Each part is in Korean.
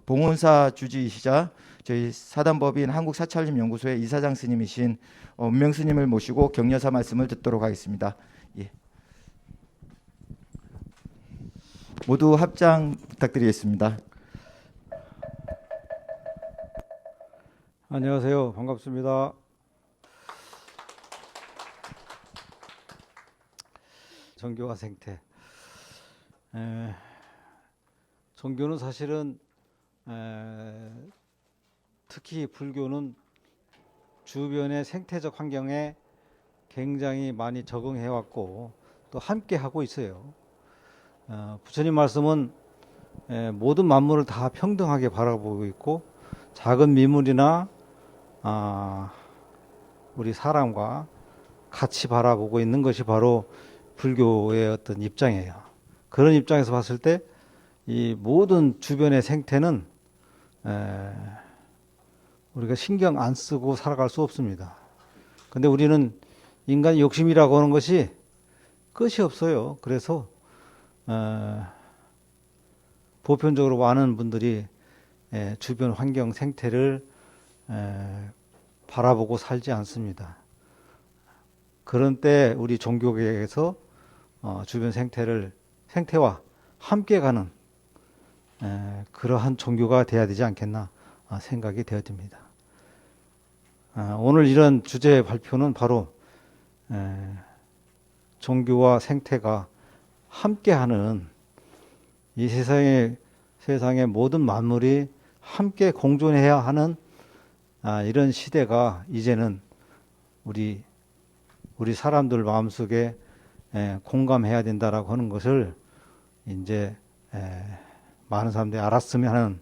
봉은사 주지이시자 저희 사단법인 한국사찰림연구소의 이사장 스님이신 은명 스님을 모시고 격려사 말씀을 듣도록 하겠습니다. 예. 모두 합장 부탁드리겠습니다. 안녕하세요. 반갑습니다. 종교와 생태. 종교는 사실은 특히 불교는 주변의 생태적 환경에 굉장히 많이 적응해 왔고 또 함께 하고 있어요. 부처님 말씀은 모든 만물을 다 평등하게 바라보고 있고 작은 미물이나 우리 사람과 같이 바라보고 있는 것이 바로 불교의 어떤 입장이에요. 그런 입장에서 봤을 때 이 모든 주변의 생태는 우리가 신경 안 쓰고 살아갈 수 없습니다. 근데 우리는 인간의 욕심이라고 하는 것이 끝이 없어요. 그래서 보편적으로 많은 분들이 주변 환경 생태를 바라보고 살지 않습니다. 그런 때 우리 종교계에서 주변 생태와 함께 가는 그러한 종교가 돼야 되지 않겠나 생각이 되어집니다. 오늘 이런 주제 발표는 바로 종교와 생태가 함께하는 이 세상의 모든 만물이 함께 공존해야 하는 이런 시대가 이제는 우리 사람들 마음속에 공감해야 된다라고 하는 것을 이제 많은 사람들이 알았으면 하는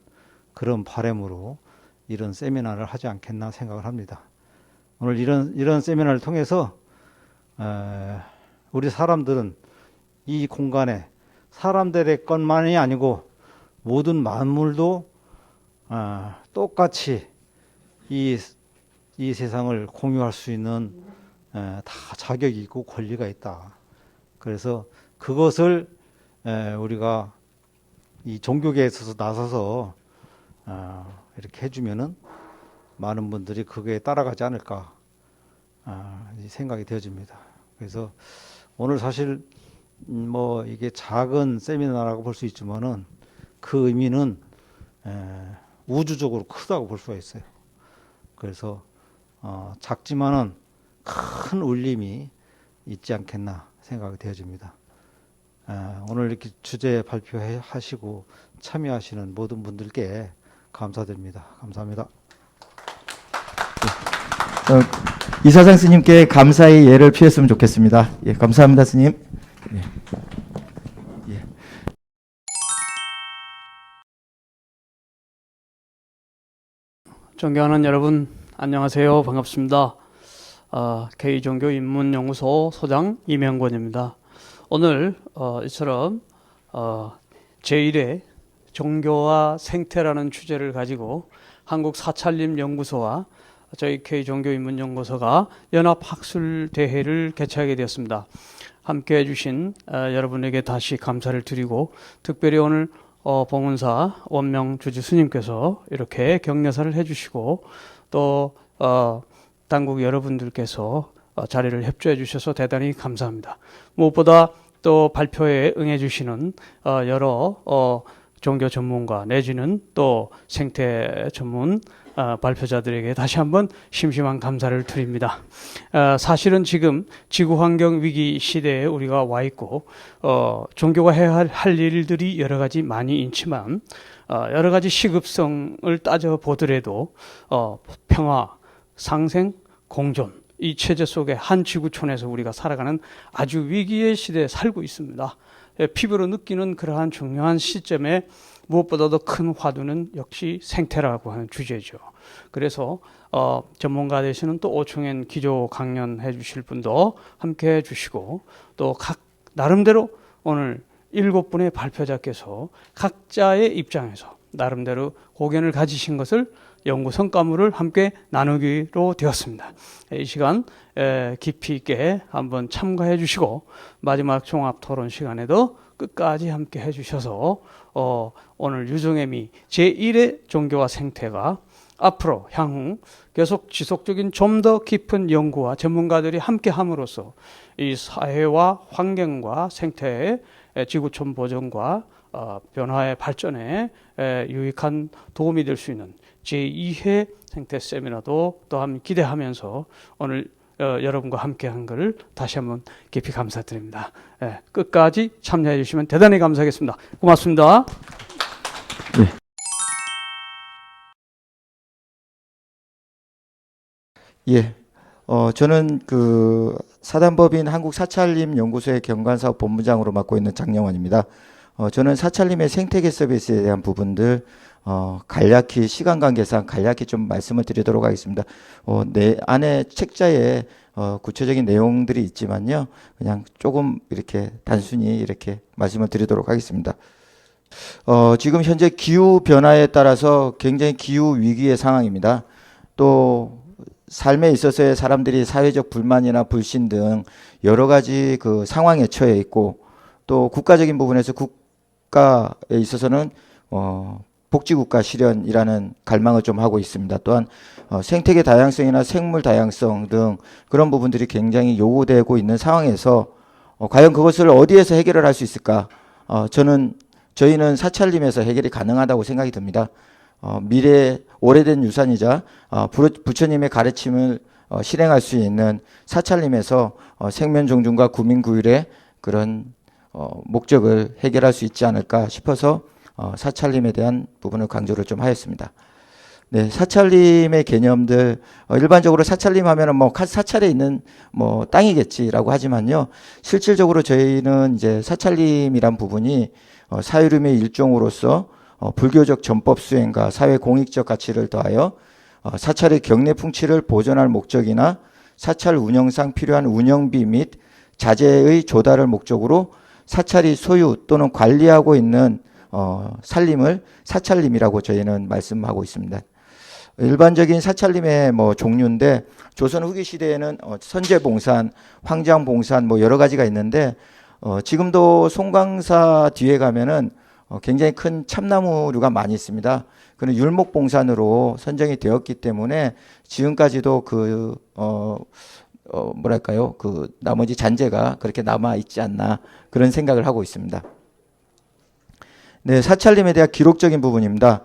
그런 바람으로 이런 세미나를 하지 않겠나 생각을 합니다. 오늘 이런 세미나를 통해서 우리 사람들은 이 공간에 사람들의 것만이 아니고 모든 만물도 똑같이 이 세상을 공유할 수 있는 다 자격이 있고 권리가 있다. 그래서 그것을 우리가 이 종교계에 있어서 나서서 이렇게 해주면은 많은 분들이 그거에 따라가지 않을까 생각이 되어집니다. 그래서 오늘 사실 뭐 이게 작은 세미나라고 볼 수 있지만은 그 의미는 우주적으로 크다고 볼 수가 있어요. 그래서 작지만은 큰 울림이 있지 않겠나 생각이 되어집니다. 오늘 이렇게 주제 발표하시고 참여하시는 모든 분들께 감사드립니다. 감사합니다. 이사장 스님께 감사의 예를 표했으면 좋겠습니다. 예, 감사합니다, 스님. 예. 예. 존경하는 여러분, 안녕하세요. 반갑습니다. K종교인문연구소 소장 이명권입니다. 오늘 이처럼 제1회 종교와 생태라는 주제를 가지고 한국사찰림연구소와 저희 K종교인문연구소가 연합학술대회를 개최하게 되었습니다. 함께해 주신 여러분에게 다시 감사를 드리고, 특별히 오늘 봉은사 원명 주지 스님께서 이렇게 격려사를 해주시고, 또 당국 여러분들께서 자리를 협조해 주셔서 대단히 감사합니다. 무엇보다 또 발표에 응해 주시는 여러 종교 전문가 내지는 또 생태 전문 발표자들에게 다시 한번 심심한 감사를 드립니다. 사실은 지금 지구환경 위기 시대에 우리가 와 있고, 종교가 해야 할 일들이 여러 가지 많이 있지만, 여러 가지 시급성을 따져보더라도 평화, 상생, 공존, 이 체제 속에 한 지구촌에서 우리가 살아가는 아주 위기의 시대에 살고 있습니다. 피부로 느끼는 그러한 중요한 시점에 무엇보다도 큰 화두는 역시 생태라고 하는 주제죠. 그래서 전문가 되시는 또 오충현 기조 강연해 주실 분도 함께 해 주시고, 또 각 나름대로 오늘 7분의 발표자께서 각자의 입장에서 나름대로 고견을 가지신 것을 연구 성과물을 함께 나누기로 되었습니다. 이 시간 깊이 있게 한번 참가해 주시고, 마지막 종합 토론 시간에도 끝까지 함께 해 주셔서 오늘 유종애미 제1의 종교와 생태가 앞으로 향후 계속 지속적인 좀 더 깊은 연구와 전문가들이 함께 함으로써 이 사회와 환경과 생태의 지구촌 보존과 변화의 발전에 유익한 도움이 될 수 있는 제2회 생태 세미나도 또한 기대하면서 오늘 여러분과 함께한 것을 다시 한번 깊이 감사드립니다. 끝까지 참여해 주시면 대단히 감사하겠습니다. 고맙습니다. 예. 저는 그 사단법인 한국사찰림연구소의 경관사업 본부장으로 맡고 있는 장영환입니다. 저는 사찰림의 생태계 서비스에 대한 부분들 간략히 시간 관계상 간략히 좀 말씀을 드리도록 하겠습니다. 내 안에 책자에 구체적인 내용들이 있지만요, 그냥 조금 이렇게 단순히 이렇게 말씀을 드리도록 하겠습니다. 지금 현재 기후 변화에 따라서 굉장히 기후 위기의 상황입니다. 또 삶에 있어서의 사람들이 사회적 불만이나 불신 등 여러 가지 그 상황에 처해 있고, 또 국가적인 부분에서 국가에 있어서는 복지국가 실현이라는 갈망을 좀 하고 있습니다. 또한 생태계 다양성이나 생물 다양성 등 그런 부분들이 굉장히 요구되고 있는 상황에서 과연 그것을 어디에서 해결을 할 수 있을까? 저희는 사찰림에서 해결이 가능하다고 생각이 듭니다. 미래의 오래된 유산이자 부처님의 가르침을 실행할 수 있는 사찰림에서 생면 종중과 구민 구율의 그런 목적을 해결할 수 있지 않을까 싶어서 사찰림에 대한 부분을 강조를 좀 하였습니다. 네, 사찰림의 개념들, 일반적으로 사찰림 하면은 사찰에 있는 땅이겠지라고 하지만요, 실질적으로 저희는 이제 사찰림이란 부분이 사유림의 일종으로서 불교적 전법 수행과 사회 공익적 가치를 더하여 사찰의 경내 풍치를 보존할 목적이나 사찰 운영상 필요한 운영비 및 자재의 조달을 목적으로 사찰이 소유 또는 관리하고 있는 살림을 사찰림이라고 저희는 말씀하고 있습니다. 일반적인 사찰림의 종류인데, 조선 후기 시대에는 선제봉산, 황장봉산 여러 가지가 있는데, 지금도 송광사 뒤에 가면은 굉장히 큰 참나무류가 많이 있습니다. 그는 율목봉산으로 선정이 되었기 때문에 지금까지도 그 나머지 잔재가 그렇게 남아 있지 않나, 그런 생각을 하고 있습니다. 네, 사찰림에 대한 기록적인 부분입니다.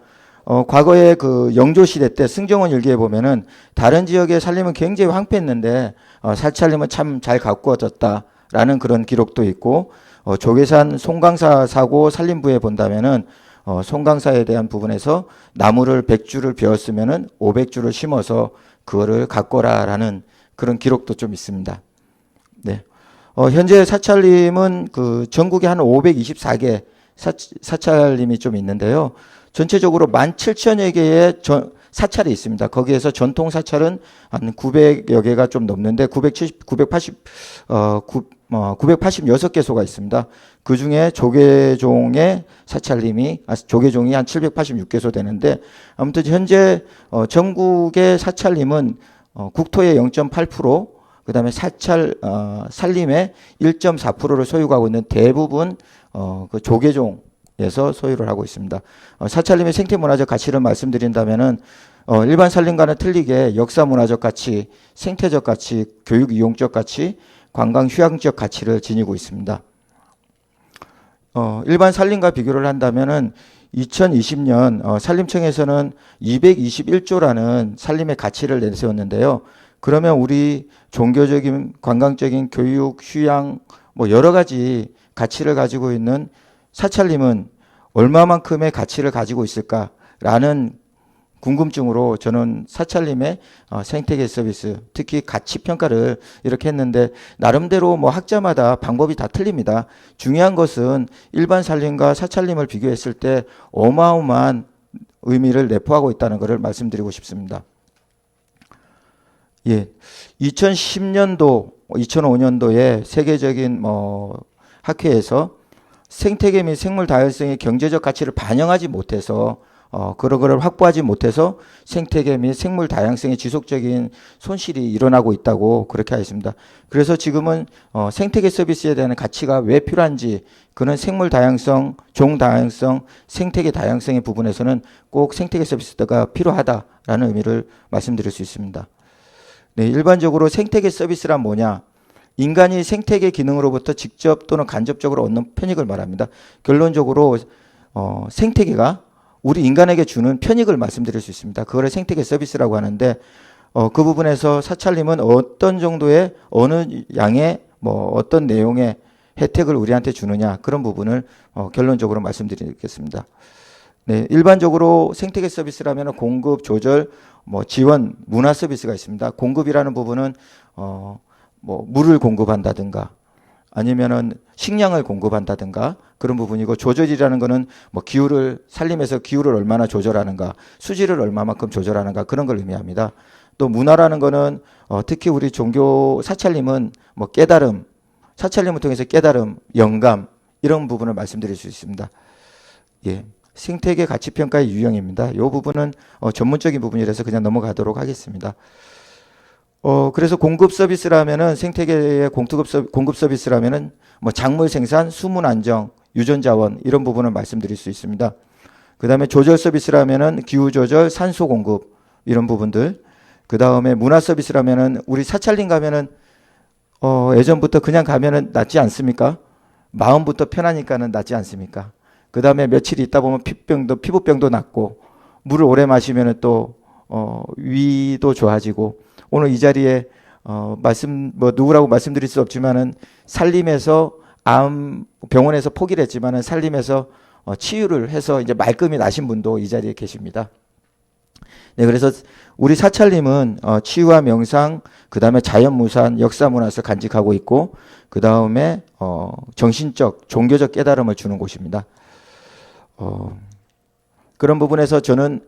과거에 그 영조시대 때 승정원 일기에 보면은 다른 지역의 살림은 굉장히 황폐했는데 사찰림은 참 잘 가꾸어졌다라는 그런 기록도 있고, 조계산 송광사 사고 살림부에 본다면은 송광사에 대한 부분에서 나무를 100주를 베었으면은 500주를 심어서 그거를 가꿔라라는 그런 기록도 좀 있습니다. 네. 현재 사찰림은 그 전국에 한 524개 사찰림이 좀 있는데요. 전체적으로 17,000여 개의 사찰이 있습니다. 거기에서 전통 사찰은 한 900여 개가 좀 넘는데 986개소가 있습니다. 그 중에 조계종의 사찰림이 조계종이 한 786개소 되는데 아무튼 현재 전국의 사찰림은 국토의 0.8%, 그다음에 산림의 1.4%를 소유하고 있는 대부분 그 조계종에서 소유를 하고 있습니다. 사찰림의 생태문화적 가치를 말씀드린다면은 일반 산림과는 틀리게 역사문화적 가치, 생태적 가치, 교육 이용적 가치, 관광 휴양적 가치를 지니고 있습니다. 일반 산림과 비교를 한다면은 2020년 산림청에서는 221조라는 산림의 가치를 내세웠는데요. 그러면 우리 종교적인, 관광적인, 교육, 휴양 뭐 여러 가지 가치를 가지고 있는 사찰림은 얼마만큼의 가치를 가지고 있을까라는 궁금증으로 저는 사찰림의 생태계 서비스, 특히 가치 평가를 이렇게 했는데 나름대로 뭐 학자마다 방법이 다 틀립니다. 중요한 것은 일반 산림과 사찰림을 비교했을 때 어마어마한 의미를 내포하고 있다는 것을 말씀드리고 싶습니다. 예, 2010년도, 2005년도에 세계적인 학회에서 생태계 및 생물 다양성의 경제적 가치를 반영하지 못해서 그런 거를 확보하지 못해서 생태계 및 생물 다양성의 지속적인 손실이 일어나고 있다고 그렇게 하였습니다. 그래서 지금은 생태계 서비스에 대한 가치가 왜 필요한지, 그런 생물 다양성, 종 다양성, 생태계 다양성의 부분에서는 꼭 생태계 서비스가 필요하다라는 의미를 말씀드릴 수 있습니다. 네, 일반적으로 생태계 서비스란 뭐냐? 인간이 생태계 기능으로부터 직접 또는 간접적으로 얻는 편익을 말합니다. 결론적으로 생태계가 우리 인간에게 주는 편익을 말씀드릴 수 있습니다. 그거를 생태계 서비스라고 하는데 그 부분에서 사찰림은 어떤 정도의 어느 양의 어떤 내용의 혜택을 우리한테 주느냐, 그런 부분을 결론적으로 말씀드리겠습니다. 네, 일반적으로 생태계 서비스라면 공급, 조절, 지원, 문화 서비스가 있습니다. 공급이라는 부분은 물을 공급한다든가 아니면은 식량을 공급한다든가 그런 부분이고, 조절이라는 거는 기후를 산림에서 기후를 얼마나 조절하는가, 수질을 얼마만큼 조절하는가, 그런 걸 의미합니다. 또 문화라는 거는 특히 우리 종교 사찰림은 깨달음, 사찰림을 통해서 깨달음, 영감, 이런 부분을 말씀드릴 수 있습니다. 예. 생태계 가치 평가의 유형입니다. 이 부분은 전문적인 부분이라서 그냥 넘어가도록 하겠습니다. 그래서 공급 서비스라면은 생태계의 공급 서비스라면은 작물 생산, 수문 안정, 유전 자원, 이런 부분을 말씀드릴 수 있습니다. 그다음에 조절 서비스라면은 기후 조절, 산소 공급, 이런 부분들. 그다음에 문화 서비스라면은 우리 사찰림 가면은 예전부터 그냥 가면은 낫지 않습니까? 마음부터 편하니까는 낫지 않습니까? 그다음에 며칠 있다 보면 피부병도 낫고, 물을 오래 마시면은 또 위도 좋아지고, 오늘 이 자리에 누구라고 말씀드릴 수 없지만은 산림에서 병원에서 포기를 했지만은 산림에서 치유를 해서 이제 말끔히 나신 분도 이 자리에 계십니다. 네, 그래서 우리 사찰림은 치유와 명상, 그다음에 자연무산, 역사문화에서 간직하고 있고, 그다음에 정신적, 종교적 깨달음을 주는 곳입니다. 그런 부분에서 저는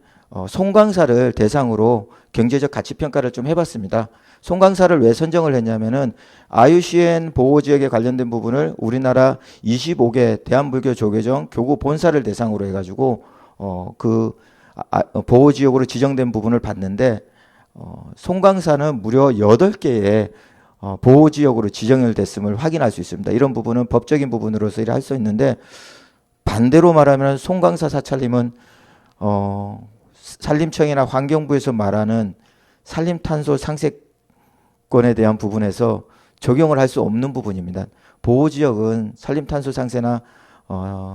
송광사를 대상으로 경제적 가치 평가를 좀 해봤습니다. 송광사를 왜 선정을 했냐면은 IUCN 보호지역에 관련된 부분을 우리나라 25개 대한불교 조계종 교구 본사를 대상으로 해가지고 보호지역으로 지정된 부분을 봤는데 송광사는 무려 8개의 보호지역으로 지정을 됐음을 확인할 수 있습니다. 이런 부분은 법적인 부분으로서 할 수 있는데, 반대로 말하면 송광사 사찰림은 산림청이나 환경부에서 말하는 산림탄소 상세권에 대한 부분에서 적용을 할 수 없는 부분입니다. 보호지역은 산림탄소 상세나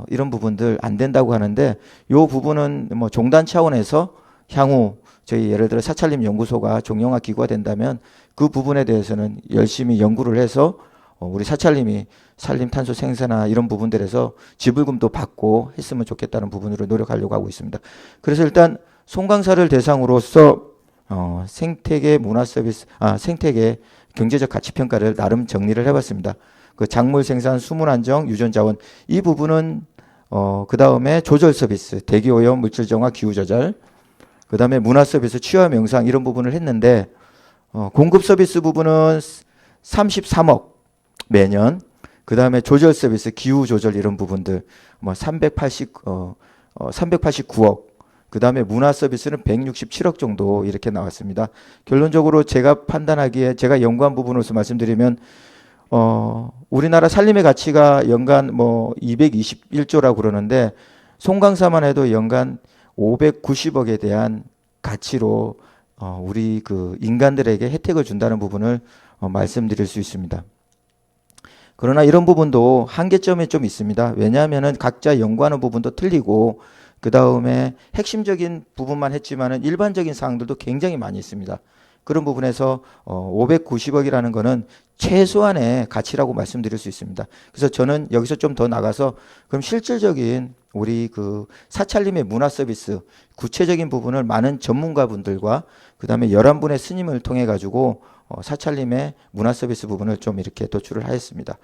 이런 부분들 안 된다고 하는데, 이 부분은 종단 차원에서 향후 저희 예를 들어 사찰림 연구소가 종영화 기구가 된다면 그 부분에 대해서는 열심히 연구를 해서 우리 사찰림이 산림탄소 생산이나 이런 부분들에서 지불금도 받고 했으면 좋겠다는 부분으로 노력하려고 하고 있습니다. 그래서 일단 송광사를 대상으로서 생태계 문화 서비스, 생태계 경제적 가치 평가를 나름 정리를 해봤습니다. 그 작물 생산, 수문 안정, 유전 자원, 이 부분은 그 다음에 조절 서비스, 대기 오염, 물질 정화, 기후 조절, 그다음에 문화 서비스, 취화 명상 이런 부분을 했는데 공급 서비스 부분은 33억 매년. 그다음에 조절 서비스, 기후 조절 이런 부분들 뭐 389억. 그다음에 문화 서비스는 167억 정도 이렇게 나왔습니다. 결론적으로 제가 판단하기에 제가 연구한 부분으로서 말씀드리면 우리나라 살림의 가치가 연간 뭐 221조라고 그러는데 송강사만 해도 연간 590억에 대한 가치로 우리 그 인간들에게 혜택을 준다는 부분을 말씀드릴 수 있습니다. 그러나 이런 부분도 한계점이 좀 있습니다. 왜냐하면은 각자 연구하는 부분도 틀리고 그 다음에 핵심적인 부분만 했지만은 일반적인 사항들도 굉장히 많이 있습니다. 그런 부분에서 590억이라는 거는 최소한의 가치라고 말씀드릴 수 있습니다. 그래서 저는 여기서 좀 더 나가서 그럼 실질적인 우리 그 사찰림의 문화 서비스 구체적인 부분을 많은 전문가분들과 그 다음에 11분의 스님을 통해 가지고 사찰림의 문화 서비스 부분을 좀 이렇게 도출을 하였습니다.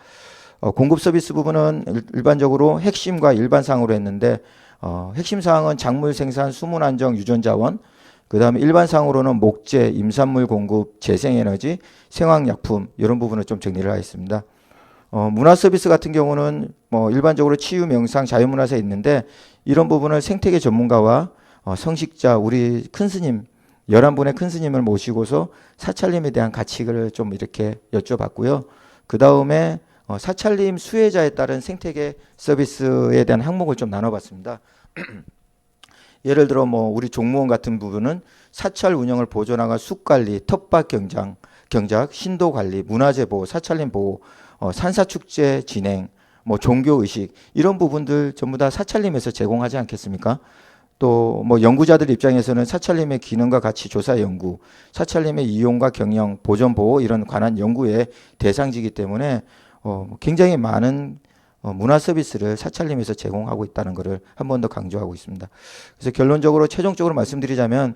공급 서비스 부분은 일반적으로 핵심과 일반상으로 했는데 핵심 사항은 작물 생산, 수문 안정, 유전 자원, 그 다음에 일반상으로는 목재, 임산물 공급, 재생에너지, 생화약품 이런 부분을 좀 정리를 하였습니다. 문화 서비스 같은 경우는 뭐 일반적으로 치유, 명상, 자유문화사에 있는데 이런 부분을 생태계 전문가와 성직자, 우리 큰 스님 11분의 큰 스님을 모시고서 사찰림에 대한 가치를 좀 이렇게 여쭤봤고요. 그 다음에 사찰림 수혜자에 따른 생태계 서비스에 대한 항목을 좀 나눠봤습니다. 예를 들어 뭐 우리 종무원 같은 부분은 사찰 운영을 보존하고 숲관리, 텃밭 경작, 신도관리, 문화재 보호, 사찰림 보호, 산사축제 진행, 뭐 종교의식 이런 부분들 전부 다 사찰림에서 제공하지 않겠습니까? 또 뭐 연구자들 입장에서는 사찰림의 기능과 가치 조사 연구, 사찰림의 이용과 경영, 보존 보호 이런 관한 연구의 대상지이기 때문에 굉장히 많은 문화 서비스를 사찰림에서 제공하고 있다는 것을 한 번 더 강조하고 있습니다. 그래서 결론적으로 최종적으로 말씀드리자면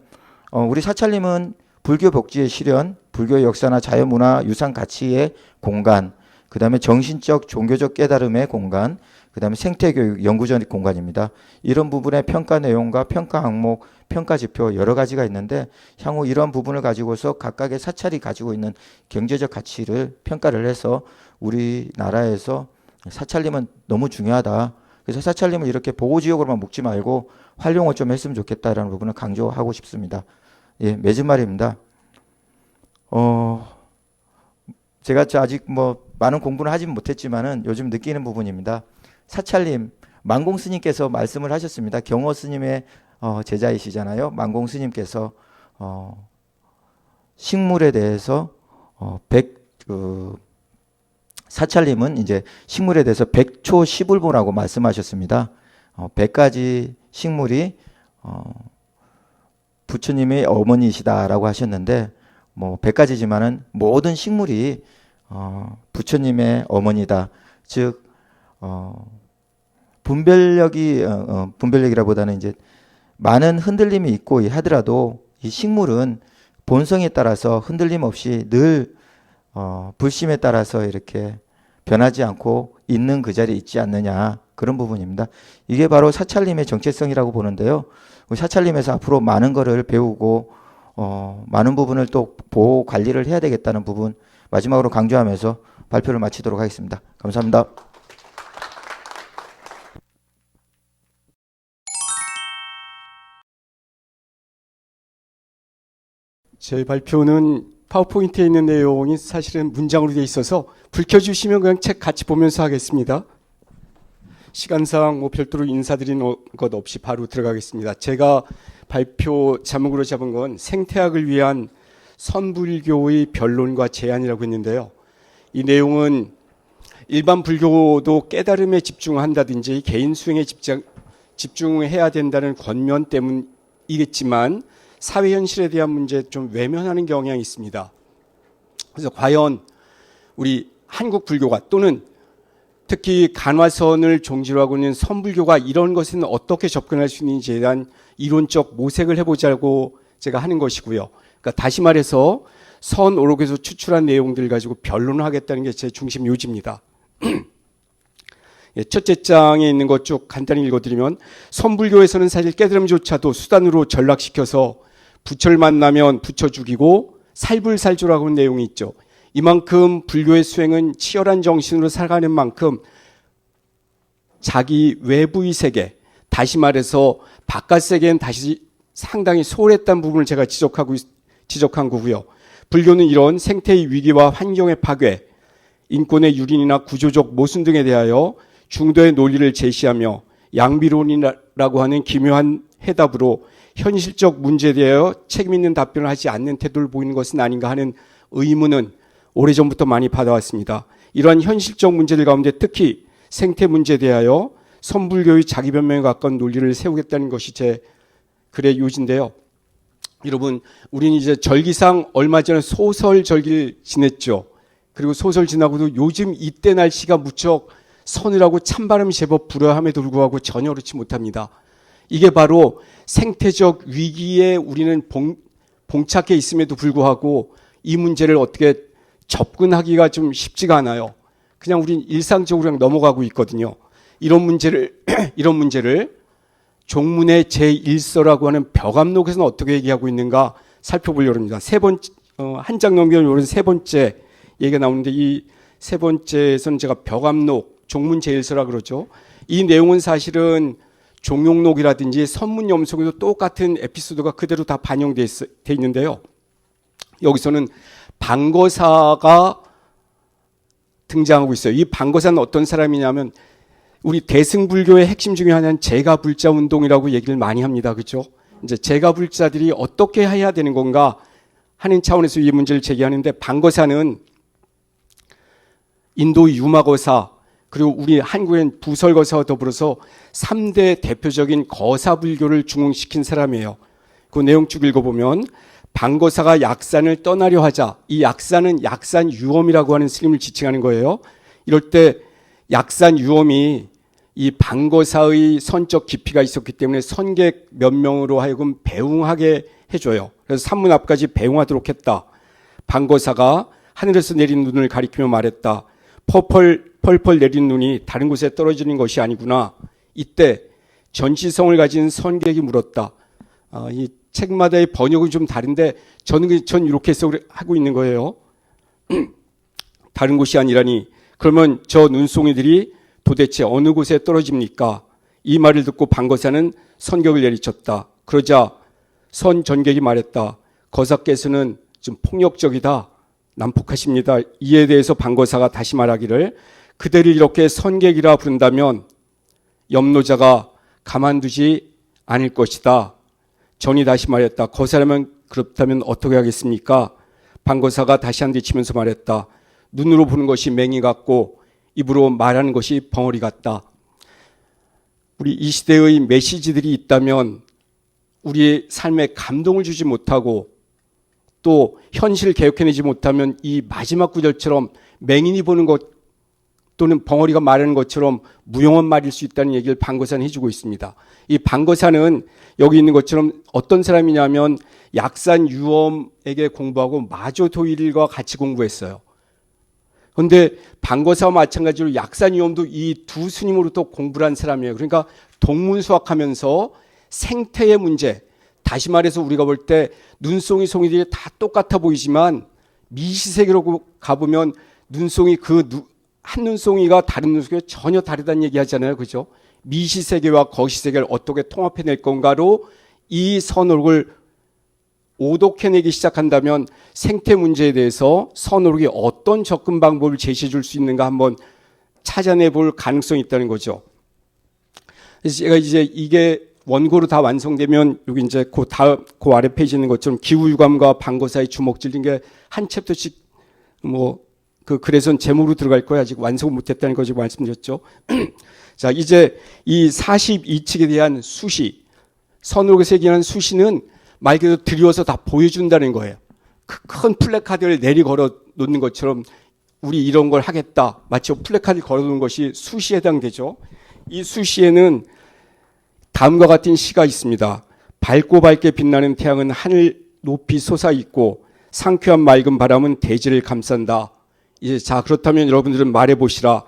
우리 사찰림은 불교 복지의 실현, 불교 역사나 자연문화 유산 가치의 공간, 그 다음에 정신적 종교적 깨달음의 공간, 그 다음에 생태교육 연구전 공간입니다. 이런 부분의 평가 내용과 평가 항목, 평가 지표 여러 가지가 있는데 향후 이러한 부분을 가지고서 각각의 사찰이 가지고 있는 경제적 가치를 평가를 해서 우리나라에서 사찰림은 너무 중요하다. 그래서 사찰림을 이렇게 보호지역으로만 묶지 말고 활용을 좀 했으면 좋겠다라는 부분을 강조하고 싶습니다. 예, 맺은 말입니다. 제가 아직 뭐 많은 공부는 하진 못했지만은 요즘 느끼는 부분입니다. 사찰림 만공 스님께서 말씀을 하셨습니다. 경호 스님의 제자이시잖아요. 만공 스님께서 식물에 대해서 사찰림은 이제 식물에 대해서 100초 시불보라고 말씀하셨습니다. 100가지 식물이 부처님의 어머니시다라고 하셨는데 뭐 100가지지만은 모든 식물이 부처님의 어머니다. 즉 분별력이라보다는 이제 많은 흔들림이 있고 하더라도 이 식물은 본성에 따라서 흔들림 없이 늘 불심에 따라서 이렇게 변하지 않고 있는 그 자리에 있지 않느냐 그런 부분입니다. 이게 바로 사찰림의 정체성이라고 보는데요. 사찰림에서 앞으로 많은 거를 배우고 많은 부분을 또 보호 관리를 해야 되겠다는 부분 마지막으로 강조하면서 발표를 마치도록 하겠습니다. 감사합니다. 제 발표는 파워포인트에 있는 내용이 사실은 문장으로 되어 있어서 불 켜주시면 그냥 책 같이 보면서 하겠습니다. 시간상 뭐 별도로 인사드리는 것 없이 바로 들어가겠습니다. 제가 발표 제목으로 잡은 건 생태학을 위한 선불교의 변론과 제안이라고 했는데요. 이 내용은 일반 불교도 깨달음에 집중한다든지 개인 수행에 집중해야 된다는 권면 때문이겠지만 사회 현실에 대한 문제에 좀 외면하는 경향이 있습니다. 그래서 과연 우리 한국 불교가 또는 특히 간화선을 종지로 하고 있는 선불교가 이런 것에는 어떻게 접근할 수 있는지에 대한 이론적 모색을 해보자고 제가 하는 것이고요. 그러니까 다시 말해서 선 오록에서 추출한 내용들 가지고 변론을 하겠다는 게 제 중심 요지입니다. 첫째 장에 있는 것 쭉 간단히 읽어드리면, 선불교에서는 사실 깨달음조차도 수단으로 전락시켜서 부처를 만나면 부처 죽이고 살불살조라고 하는 내용이 있죠. 이만큼 불교의 수행은 치열한 정신으로 살아가는 만큼 자기 외부의 세계, 다시 말해서 바깥 세계는 다시 상당히 소홀했다는 부분을 제가 지적한 거고요. 불교는 이런 생태의 위기와 환경의 파괴, 인권의 유린이나 구조적 모순 등에 대하여 중도의 논리를 제시하며 양비론이라고 하는 기묘한 해답으로 현실적 문제에 대하여 책임 있는 답변을 하지 않는 태도를 보이는 것은 아닌가 하는 의문은 오래전부터 많이 받아왔습니다. 이러한 현실적 문제들 가운데 특히 생태 문제에 대하여 선불교의 자기 변명에 가까운 논리를 세우겠다는 것이 제 글의 요지인데요. 여러분, 우리는 이제 절기상 얼마 전에 소설 절기를 지냈죠. 그리고 소설 지나고도 요즘 이때 날씨가 무척 서늘하고 찬바람이 제법 불어함에도 불구하고 전혀 그렇지 못합니다. 이게 바로 생태적 위기에 우리는 봉착해 있음에도 불구하고 이 문제를 어떻게 접근하기가 좀 쉽지가 않아요. 그냥 우린 일상적으로 그냥 넘어가고 있거든요. 이런 문제를 종문의 제1서라고 하는 벽암록에서는 어떻게 얘기하고 있는가 살펴보려고 합니다. 한 장 넘기면 이런 세 번째 얘기가 나오는데, 이 세 번째에서는 제가 벽암록, 종문 제1서라 그러죠. 이 내용은 사실은 종용록이라든지 선문염송에도 똑같은 에피소드가 그대로 다 반영돼 있는데요. 여기서는 방거사가 등장하고 있어요. 이 방거사는 어떤 사람이냐면 우리 대승불교의 핵심 중에 하나는 제가불자 운동이라고 얘기를 많이 합니다. 그렇죠? 이제 제가불자들이 어떻게 해야 되는 건가 하는 차원에서 이 문제를 제기하는데, 방거사는 인도 유마거사, 그리고 우리 한국엔 부설거사와 더불어서 3대 대표적인 거사불교를 중흥시킨 사람이에요. 그 내용 쭉 읽어보면 방거사가 약산을 떠나려 하자, 이 약산은 약산유엄이라고 하는 스님을 지칭하는 거예요. 이럴 때 약산유엄이 이 방거사의 선적 깊이가 있었기 때문에 선객 몇 명으로 하여금 배웅하게 해줘요. 그래서 산문 앞까지 배웅하도록 했다. 방거사가 하늘에서 내린 눈을 가리키며 말했다. 펄펄 내린 눈이 다른 곳에 떨어지는 것이 아니구나. 이때 전시성을 가진 선객이 물었다. 이 책마다의 번역은 좀 다른데 전 이렇게 해석을 하고 있는 거예요. 다른 곳이 아니라니, 그러면 저 눈송이들이 도대체 어느 곳에 떨어집니까? 이 말을 듣고 방거사는 선객을 내리쳤다. 그러자 선 전객이 말했다. 거사께서는 좀 폭력적이다, 난폭하십니다. 이에 대해서 방거사가 다시 말하기를, 그대를 이렇게 선객이라 부른다면 염노자가 가만두지 않을 것이다. 전이 다시 말했다. 거사라면 그렇다면 어떻게 하겠습니까? 방거사가 다시 한 대 치면서 말했다. 눈으로 보는 것이 맹이 같고 입으로 말하는 것이 벙어리 같다. 우리 이 시대의 메시지들이 있다면 우리의 삶에 감동을 주지 못하고 또 현실을 개혁해내지 못하면 이 마지막 구절처럼 맹인이 보는 것 또는 벙어리가 말하는 것처럼 무용한 말일 수 있다는 얘기를 방거사는 해주고 있습니다. 이 방거사는 여기 있는 것처럼 어떤 사람이냐면 약산유엄에게 공부하고 마조도일과 같이 공부했어요. 그런데 방거사와 마찬가지로 약산유엄도 이 두 스님으로부터 공부를 한 사람이에요. 그러니까 동문수학하면서 생태의 문제, 다시 말해서 우리가 볼 때 눈송이 송이들이 다 똑같아 보이지만 미시세계로 가보면 눈송이 한 눈송이가 다른 눈송이가 전혀 다르다는 얘기 하잖아요. 그죠? 미시세계와 거시세계를 어떻게 통합해낼 건가로 이 선옥을 오독해내기 시작한다면 생태 문제에 대해서 선옥이 어떤 접근 방법을 제시해 줄 수 있는가 한번 찾아내 볼 가능성이 있다는 거죠. 그래서 제가 이제 이게 원고로 다 완성되면 여기 이제 그 아래 페이지에 있는 것처럼 기후유감과 방거사의 주먹질린 게 한 챕터씩 그 글에선 제목으로 들어갈 거예요. 아직 완성을 못했다는 거 지금 말씀드렸죠. 자, 이제 이 42칙에 대한 수시, 선옥에서 얘기하는 수시는 말 그대로 들여서 다 보여준다는 거예요. 큰 플래카드를 내리 걸어 놓는 것처럼 우리 이런 걸 하겠다. 마치 플래카드를 걸어 놓는 것이 수시에 해당되죠. 이 수시에는 다음과 같은 시가 있습니다. 밝고 밝게 빛나는 태양은 하늘 높이 솟아있고 상쾌한 맑은 바람은 대지를 감싼다. 이제 자, 그렇다면 여러분들은 말해보시라.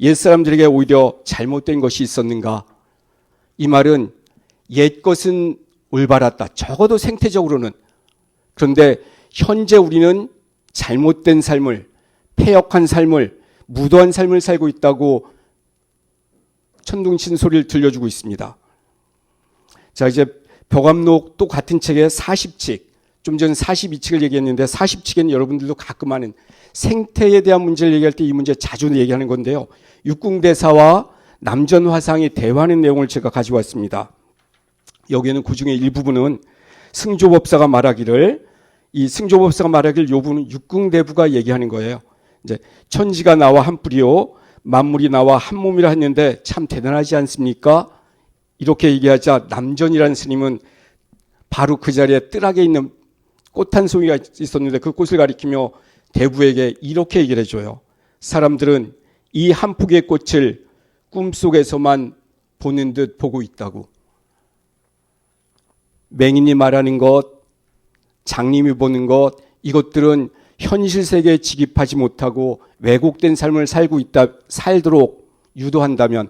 옛사람들에게 오히려 잘못된 것이 있었는가? 이 말은 옛 것은 올바랐다. 적어도 생태적으로는. 그런데 현재 우리는 잘못된 삶을, 폐역한 삶을, 무도한 삶을 살고 있다고 천둥친 소리를 들려주고 있습니다. 자, 이제 벽암록 또 같은 책의 40칙, 좀 전 42칙을 얘기했는데 40칙에는 여러분들도 가끔 하는 생태에 대한 문제를 얘기할 때 이 문제 자주 얘기하는 건데요. 육궁대사와 남전화상이 대화하는 내용을 제가 가지고 왔습니다. 여기에는 그 중에 일부분은 승조법사가 말하기를, 이 승조법사가 말하기를 요 부분은 육궁대부가 얘기하는 거예요. 이제 천지가 나와 한 뿌리요 만물이 나와 한 몸이라 했는데 참 대단하지 않습니까? 이렇게 얘기하자 남전이라는 스님은 바로 그 자리에 뜰하게 있는 꽃 한 송이가 있었는데 그 꽃을 가리키며 대부에게 이렇게 얘기를 해줘요. 사람들은 이 한 폭의 꽃을 꿈속에서만 보는 듯 보고 있다고. 맹인이 말하는 것, 장님이 보는 것, 이것들은 현실 세계에 직입하지 못하고 왜곡된 삶을 살도록 유도한다면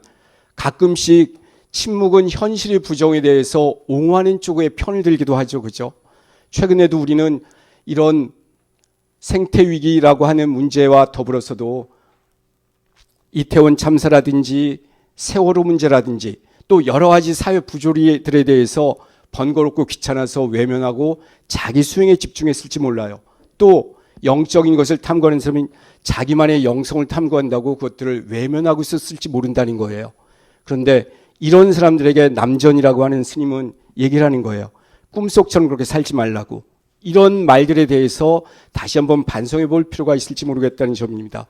가끔씩 침묵은 현실의 부정에 대해서 옹호하는 쪽의 편을 들기도 하죠. 그죠? 최근에도 우리는 이런 생태위기라고 하는 문제와 더불어서도 이태원 참사라든지 세월호 문제라든지 또 여러 가지 사회 부조리들에 대해서 번거롭고 귀찮아서 외면하고 자기 수행에 집중했을지 몰라요. 또 영적인 것을 탐구하는 사람이 자기만의 영성을 탐구한다고 그것들을 외면하고 있었을지 모른다는 거예요. 그런데 이런 사람들에게 남전이라고 하는 스님은 얘기를 하는 거예요. 꿈속처럼 그렇게 살지 말라고. 이런 말들에 대해서 다시 한번 반성해 볼 필요가 있을지 모르겠다는 점입니다.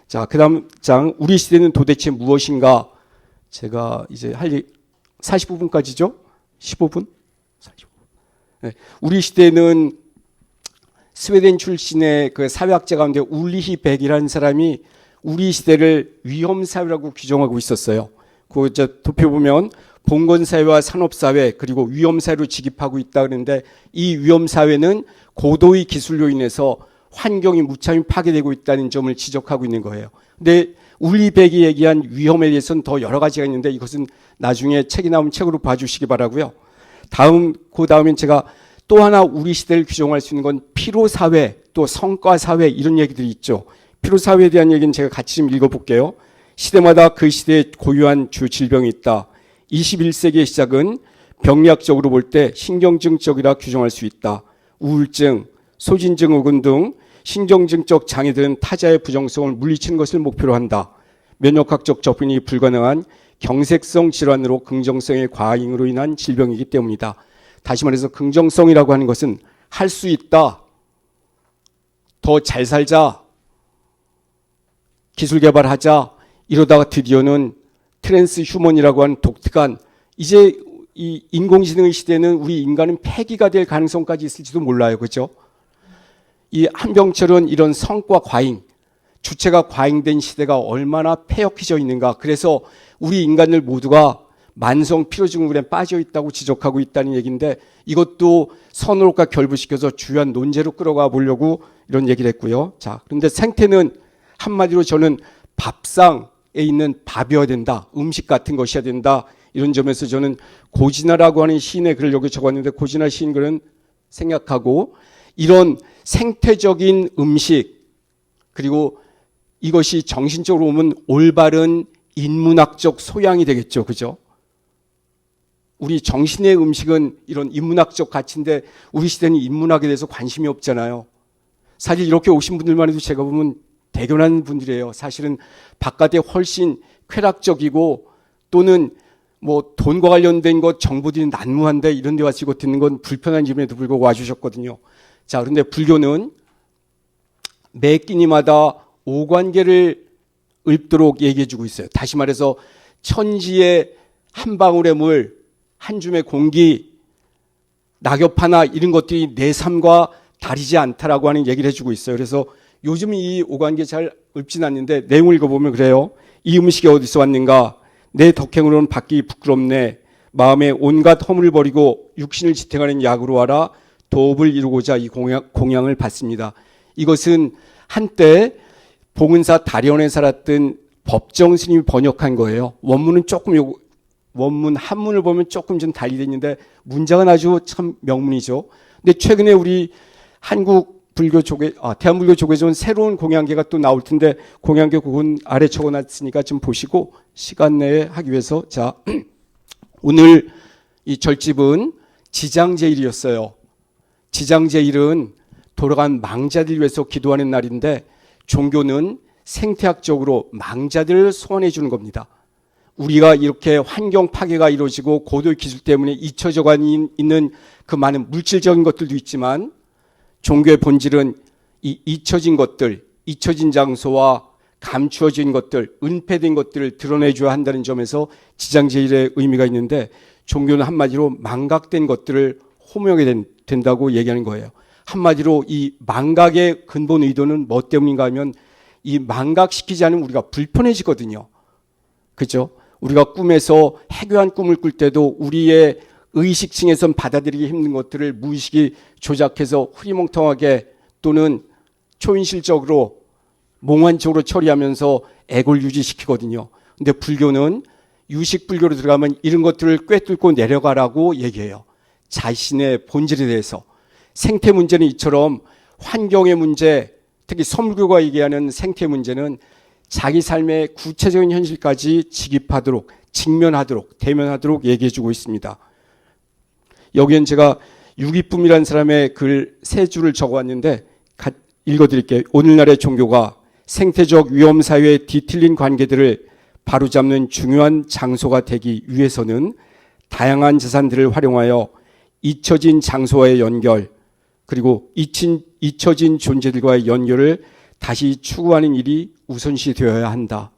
자, 그 다음 장, 우리 시대는 도대체 무엇인가? 제가 이제 할 45분까지죠? 15분? 45분. 네. 우리 시대는 스웨덴 출신의 그 사회학자 가운데 울리히 백이라는 사람이 우리 시대를 위험사회라고 규정하고 있었어요. 그 이제 도표 보면 봉건사회와 산업사회 그리고 위험사회로 직입하고 있다 그러는데 이 위험사회는 고도의 기술로 인해서 환경이 무참히 파괴되고 있다는 점을 지적하고 있는 거예요. 근데 울리백이 얘기한 위험에 대해서는 더 여러 가지가 있는데 이것은 나중에 책이 나오면 책으로 봐주시기 바라고요. 그 다음엔 제가 또 하나 우리 시대를 규정할 수 있는 건 피로사회 또 성과사회 이런 얘기들이 있죠. 피로사회에 대한 얘기는 제가 같이 좀 읽어볼게요. 시대마다 그 시대에 고유한 주 질병이 있다. 21세기의 시작은 병리학적으로 볼 때 신경증적이라 규정할 수 있다. 우울증, 소진증 후군 등 신경증적 장애들은 타자의 부정성을 물리치는 것을 목표로 한다. 면역학적 접근이 불가능한 경색성 질환으로 긍정성의 과잉으로 인한 질병이기 때문이다. 다시 말해서 긍정성이라고 하는 것은 할 수 있다. 더 잘 살자. 기술 개발하자. 이러다가 드디어는 트랜스 휴먼이라고 하는 독특한 이제 이 인공지능의 시대는 우리 인간은 폐기가 될 가능성까지 있을지도 몰라요. 그렇죠? 이 한병철은 이런 성과 과잉, 주체가 과잉된 시대가 얼마나 폐역해져 있는가. 그래서 우리 인간들 모두가 만성 피로증후군에 빠져 있다고 지적하고 있다는 얘기인데 이것도 선호록과 결부시켜서 주요한 논제로 끌어가 보려고 이런 얘기를 했고요. 자, 그런데 생태는 한마디로 저는 밥상에 있는 밥이어야 된다. 음식 같은 것이어야 된다. 이런 점에서 저는 고진아라고 하는 시인의 글을 여기 적었는데 고진아 시인 글은 생략하고 이런 생태적인 음식 그리고 이것이 정신적으로 보면 올바른 인문학적 소양이 되겠죠. 그죠? 우리 정신의 음식은 이런 인문학적 가치인데 우리 시대는 인문학에 대해서 관심이 없잖아요. 사실 이렇게 오신 분들만 해도 제가 보면 대견한 분들이에요. 사실은 바깥에 훨씬 쾌락적이고 또는 뭐 돈과 관련된 것 정보들이 난무한데 이런 데 와서 이거 듣는 건 불편한 점에도 불구하고 와주셨거든요. 자, 그런데 불교는 매 끼니마다 오관계를 읊도록 얘기해주고 있어요. 다시 말해서 천지의 한 방울의 물, 한 줌의 공기, 낙엽 하나 이런 것들이 내 삶과 다르지 않다라고 하는 얘기를 해주고 있어요. 그래서 요즘 이 오관계 잘 읊진 않는데 내용을 읽어보면 그래요. 이 음식이 어디서 왔는가? 내 덕행으로는 받기 부끄럽네. 마음에 온갖 허물을 버리고 육신을 지탱하는 약으로 와라. 도업을 이루고자 이 공양을 받습니다. 이것은 한때 봉은사 다련에 살았던 법정 스님이 번역한 거예요. 원문은 조금 원문 한문을 보면 조금 좀 달리 있는데 문장은 아주 참 명문이죠. 근데 최근에 우리 대한불교 쪽에서 온 새로운 공양계가 또 나올 텐데 공양계 그건 아래 적어놨으니까 좀 보시고 시간 내에 하기 위해서 자 오늘 이 절집은 지장제일이었어요. 지장제일은 돌아간 망자들 위해서 기도하는 날인데 종교는 생태학적으로 망자들을 소환해 주는 겁니다. 우리가 이렇게 환경 파괴가 이루어지고 고도 기술 때문에 잊혀져 있는 그 많은 물질적인 것들도 있지만 종교의 본질은 이 잊혀진 것들, 잊혀진 장소와 감추어진 것들, 은폐된 것들을 드러내줘야 한다는 점에서 지장제일의 의미가 있는데 종교는 한마디로 망각된 것들을 호명하게 된다고 얘기하는 거예요. 한마디로 이 망각의 근본 의도는 뭐 때문인가 하면 이 망각시키지 않으면 우리가 불편해지거든요. 그죠? 우리가 꿈에서 해괴한 꿈을 꿀 때도 우리의 의식층에선 받아들이기 힘든 것들을 무의식이 조작해서 흐리멍텅하게 또는 초인실적으로 몽환적으로 처리하면서 애고를 유지시키거든요. 근데 불교는 유식 불교로 들어가면 이런 것들을 꿰뚫고 내려가라고 얘기해요. 자신의 본질에 대해서. 생태 문제는 이처럼 환경의 문제, 특히 선불교가 얘기하는 생태 문제는 자기 삶의 구체적인 현실까지 직입하도록, 직면하도록, 대면하도록 얘기해주고 있습니다. 여기엔 제가 유기쁨이라는 사람의 글 세 줄을 적어왔는데 읽어드릴게요. 오늘날의 종교가 생태적 위험사회의 뒤틀린 관계들을 바로잡는 중요한 장소가 되기 위해서는 다양한 자산들을 활용하여 잊혀진 장소와의 연결, 그리고 잊혀진 존재들과의 연결을 다시 추구하는 일이 우선시 되어야 한다.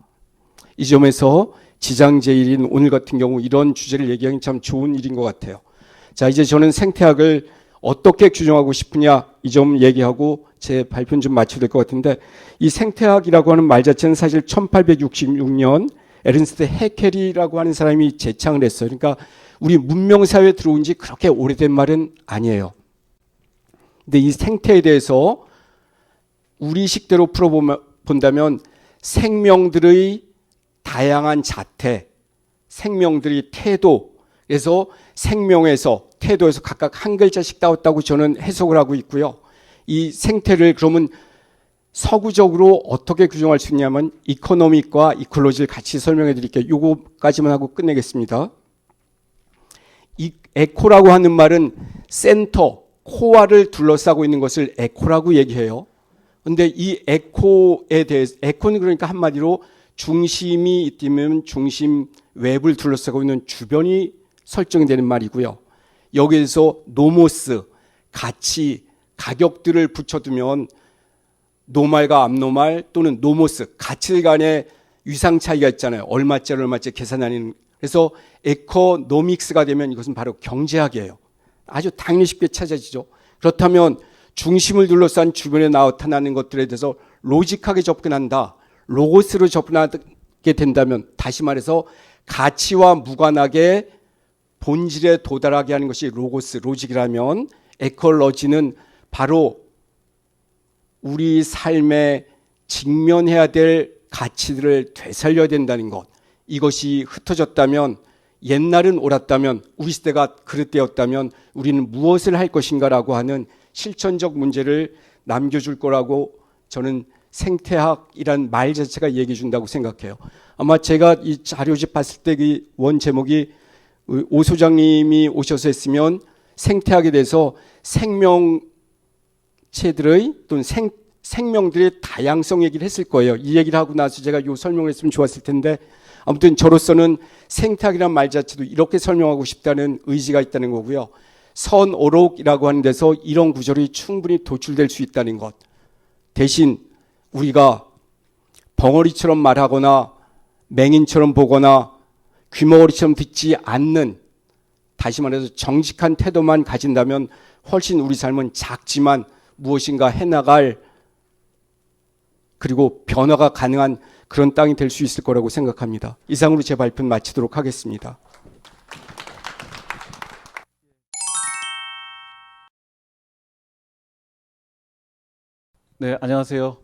이 점에서 지장제일인 오늘 같은 경우 이런 주제를 얘기하기 참 좋은 일인 것 같아요. 자, 이제 저는 생태학을 어떻게 규정하고 싶으냐 이 점 얘기하고 제 발표는 좀 마쳐야 될 것 같은데 이 생태학이라고 하는 말 자체는 사실 1866년 에른스트 해켈이라고 하는 사람이 제창을 했어요. 그러니까 우리 문명사회에 들어온 지 그렇게 오래된 말은 아니에요. 근데 이 생태에 대해서 우리 식대로 풀어본다면 생명들의 다양한 자태, 생명들의 태도, 그래서 생명에서 태도에서 각각 한 글자씩 따왔다고 저는 해석을 하고 있고요. 이 생태를 그러면 서구적으로 어떻게 규정할 수 있냐면 이코노믹과 이콜로지를 같이 설명해 드릴게요. 요거까지만 하고 끝내겠습니다. 이 에코라고 하는 말은 센터, 코어를 둘러싸고 있는 것을 에코라고 얘기해요. 근데 이 에코에 대해서, 에코는 그러니까 한마디로 중심이 있다면 중심 외부를 둘러싸고 있는 주변이 설정이 되는 말이고요. 여기에서 노모스, 가치, 가격들을 붙여두면 노말과 압노말 또는 노모스, 가치 간의 위상 차이가 있잖아요. 얼마짜리 계산하는. 그래서 에코노믹스가 되면 이것은 바로 경제학이에요. 아주 당연히 쉽게 찾아지죠. 그렇다면 중심을 둘러싼 주변에 나타나는 것들에 대해서 로직하게 접근한다. 로고스로 접근하게 된다면 다시 말해서 가치와 무관하게 본질에 도달하게 하는 것이 로고스, 로직이라면 에콜로지는 바로 우리 삶에 직면해야 될 가치들을 되살려야 된다는 것. 이것이 흩어졌다면 옛날은 옳았다면 우리 시대가 그릇되었다면 우리는 무엇을 할 것인가라고 하는 실천적 문제를 남겨줄 거라고 저는 생태학이란 말 자체가 얘기해 준다고 생각해요. 아마 제가 이 자료집 봤을 때 그 원 제목이 오 소장님이 오셔서 했으면 생태학에 대해서 생명체들의 또는 생명들의 다양성 얘기를 했을 거예요. 이 얘기를 하고 나서 제가 이 설명을 했으면 좋았을 텐데 아무튼 저로서는 생태학이란 말 자체도 이렇게 설명하고 싶다는 의지가 있다는 거고요. 선오록이라고 하는 데서 이런 구절이 충분히 도출될 수 있다는 것. 대신 우리가 벙어리처럼 말하거나 맹인처럼 보거나 귀머거리처럼 듣지 않는, 다시 말해서 정직한 태도만 가진다면 훨씬 우리 삶은 작지만 무엇인가 해나갈 그리고 변화가 가능한 그런 땅이 될 수 있을 거라고 생각합니다. 이상으로 제 발표는 마치도록 하겠습니다. 네, 안녕하세요.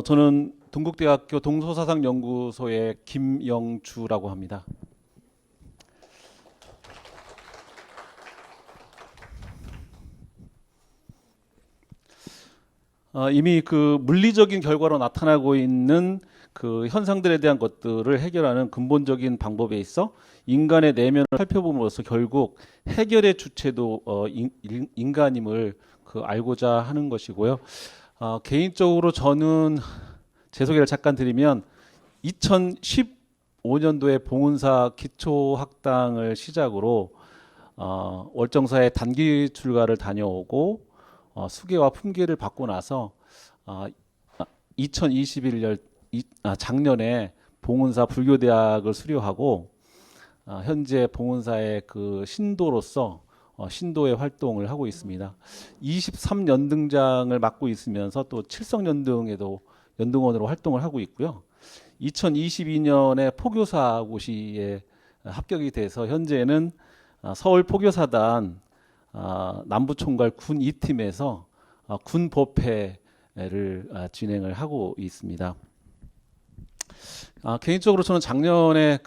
저는 동국대학교 동서사상연구소의 김영주라고 합니다. 이미 그 물리적인 결과로 나타나고 있는 그 현상들에 대한 것들을 해결하는 근본적인 방법에 있어 인간의 내면을 살펴봄으로써 결국 해결의 주체도 인간임을 그 알고자 하는 것이고요. 개인적으로 저는 제 소개를 잠깐 드리면 2015년도에 봉은사 기초학당을 시작으로 월정사의 단기 출가를 다녀오고 수계와 품계를 받고 나서 2021년 작년에 봉은사 불교대학을 수료하고 현재 봉은사의 그 신도로서 신도의 활동을 하고 있습니다. 23연등장을 맡고 있으면서 또 칠성연등에도 연등원으로 활동을 하고 있고요. 2022년에 포교사고시에 합격이 돼서 현재는 서울 포교사단 남부총괄 군 2팀에서 군 법회를 진행을 하고 있습니다. 개인적으로 저는 작년에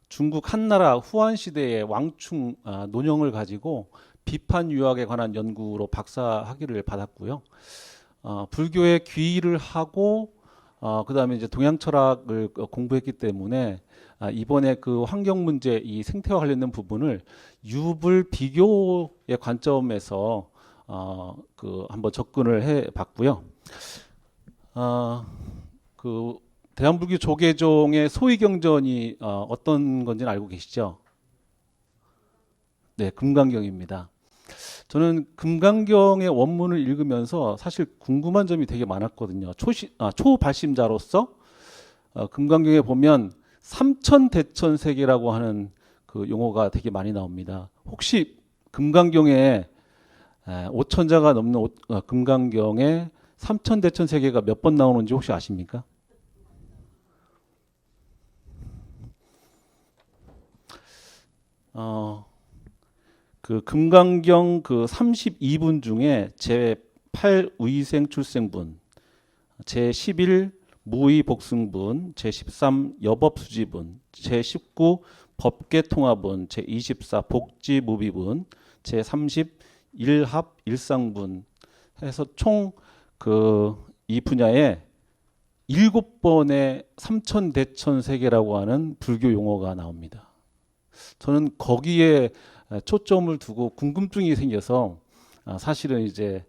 중국 한나라 후한 시대의 왕충 논영을 가지고 비판 유학에 관한 연구로 박사 학위를 받았고요. 불교에 귀의를 하고 그다음에 이제 동양 철학을 공부했기 때문에 이번에 그 환경 문제, 이 생태와 관련된 부분을 유불 비교의 관점에서 한번 접근을 해봤고요. 그 대한불교 조계종의 소위경전이 어떤 건지는 알고 계시죠? 네, 금강경입니다. 저는 금강경의 원문을 읽으면서 사실 궁금한 점이 되게 많았거든요. 초발심자로서 금강경에 보면 삼천대천세계라고 하는 그 용어가 되게 많이 나옵니다. 혹시 금강경에 5천자가 넘는 금강경에 삼천대천세계가 몇 번 나오는지 혹시 아십니까? 그 금강경 그 32분 중에 제8 의생 출생분, 제11 무의 복승분, 제13 여법 수지분, 제19 법계 통화분, 제24 복지 무비분, 제30 일합 일상분 해서 총 이 분야에 7번의 삼천대천세계라고 하는 불교 용어가 나옵니다. 저는 거기에 초점을 두고 궁금증이 생겨서 사실은 이제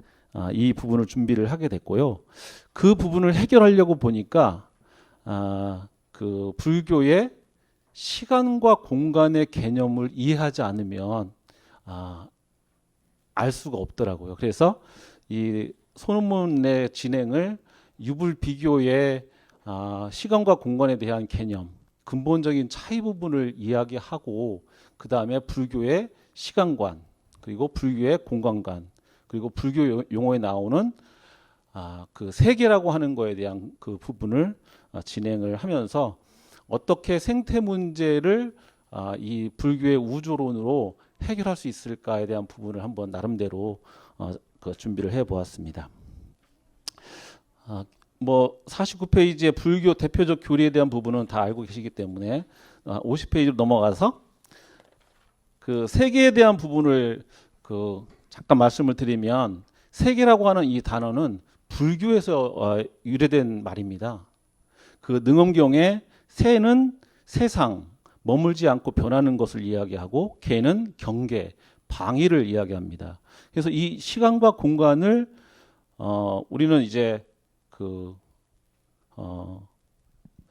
이 부분을 준비를 하게 됐고요. 그 부분을 해결하려고 보니까 그 불교의 시간과 공간의 개념을 이해하지 않으면 알 수가 없더라고요. 그래서 이 소논문의 진행을 유불 비교의 시간과 공간에 대한 개념, 근본적인 차이 부분을 이야기하고 그 다음에 불교의 시간관, 그리고 불교의 공간관, 그리고 불교 용어에 나오는 그 세계라고 하는 거에 대한 그 부분을 진행을 하면서 어떻게 생태 문제를 이 불교의 우주론으로 해결할 수 있을까에 대한 부분을 한번 나름대로 준비를 해보았습니다. 뭐 49페이지의 불교 대표적 교리에 대한 부분은 다 알고 계시기 때문에 50페이지로 넘어가서 그 세계에 대한 부분을 잠깐 말씀을 드리면, 세계라고 하는 이 단어는 불교에서 유래된 말입니다. 그 능엄경에 세는 세상, 머물지 않고 변하는 것을 이야기하고 계는 경계, 방위를 이야기합니다. 그래서 이 시간과 공간을 우리는 이제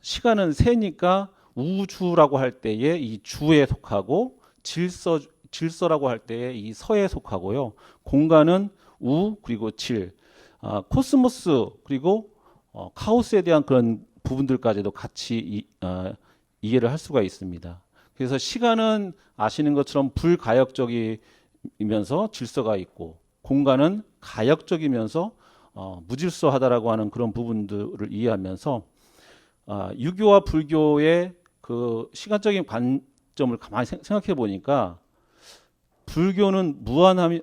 시간은 세니까 우주라고 할 때에 이 주에 속하고, 질서라고 할 때에 이 서에 속하고요. 공간은 우 그리고 질, 코스모스 그리고 카오스에 대한 그런 부분들까지도 같이 이해를 할 수가 있습니다. 그래서 시간은 아시는 것처럼 불가역적이면서 질서가 있고, 공간은 가역적이면서 무질서하다라고 하는 그런 부분들을 이해하면서 유교와 불교의 그 시간적인 관점을 가만히 생각해 보니까 불교는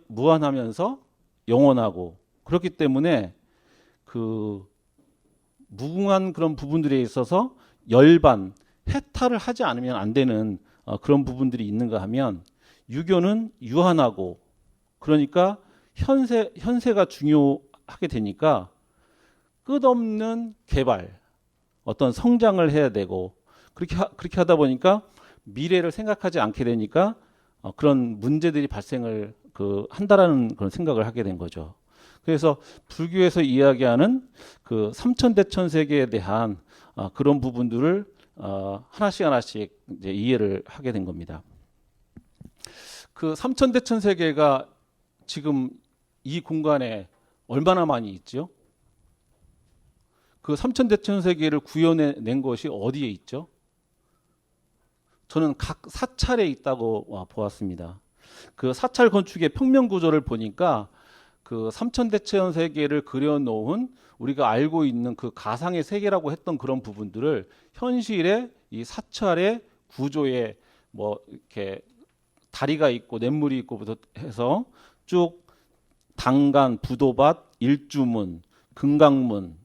무한하면서 영원하고, 그렇기 때문에 그 무궁한 그런 부분들에 있어서 열반, 해탈을 하지 않으면 안 되는 그런 부분들이 있는가 하면 유교는 유한하고 그러니까 현세가 중요하게 되니까 끝없는 개발, 어떤 성장을 해야 되고 그렇게 하다 보니까 미래를 생각하지 않게 되니까 그런 문제들이 발생을 한다라는 그런 생각을 하게 된 거죠. 그래서 불교에서 이야기하는 그 삼천대천 세계에 대한 그런 부분들을 하나씩 이제 이해를 하게 된 겁니다. 그 삼천대천 세계가 지금 이 공간에 얼마나 많이 있죠? 그 삼천대천 세계를 구현해낸 것이 어디에 있죠? 저는 각 사찰에 있다고 보았습니다. 그 사찰 건축의 평면 구조를 보니까 그 삼천대천 세계를 그려놓은 우리가 알고 있는 그 가상의 세계라고 했던 그런 부분들을 현실의 이 사찰의 구조에 뭐 이렇게 다리가 있고 냇물이 있고부터 해서 쭉 당간, 부도밭, 일주문, 금강문,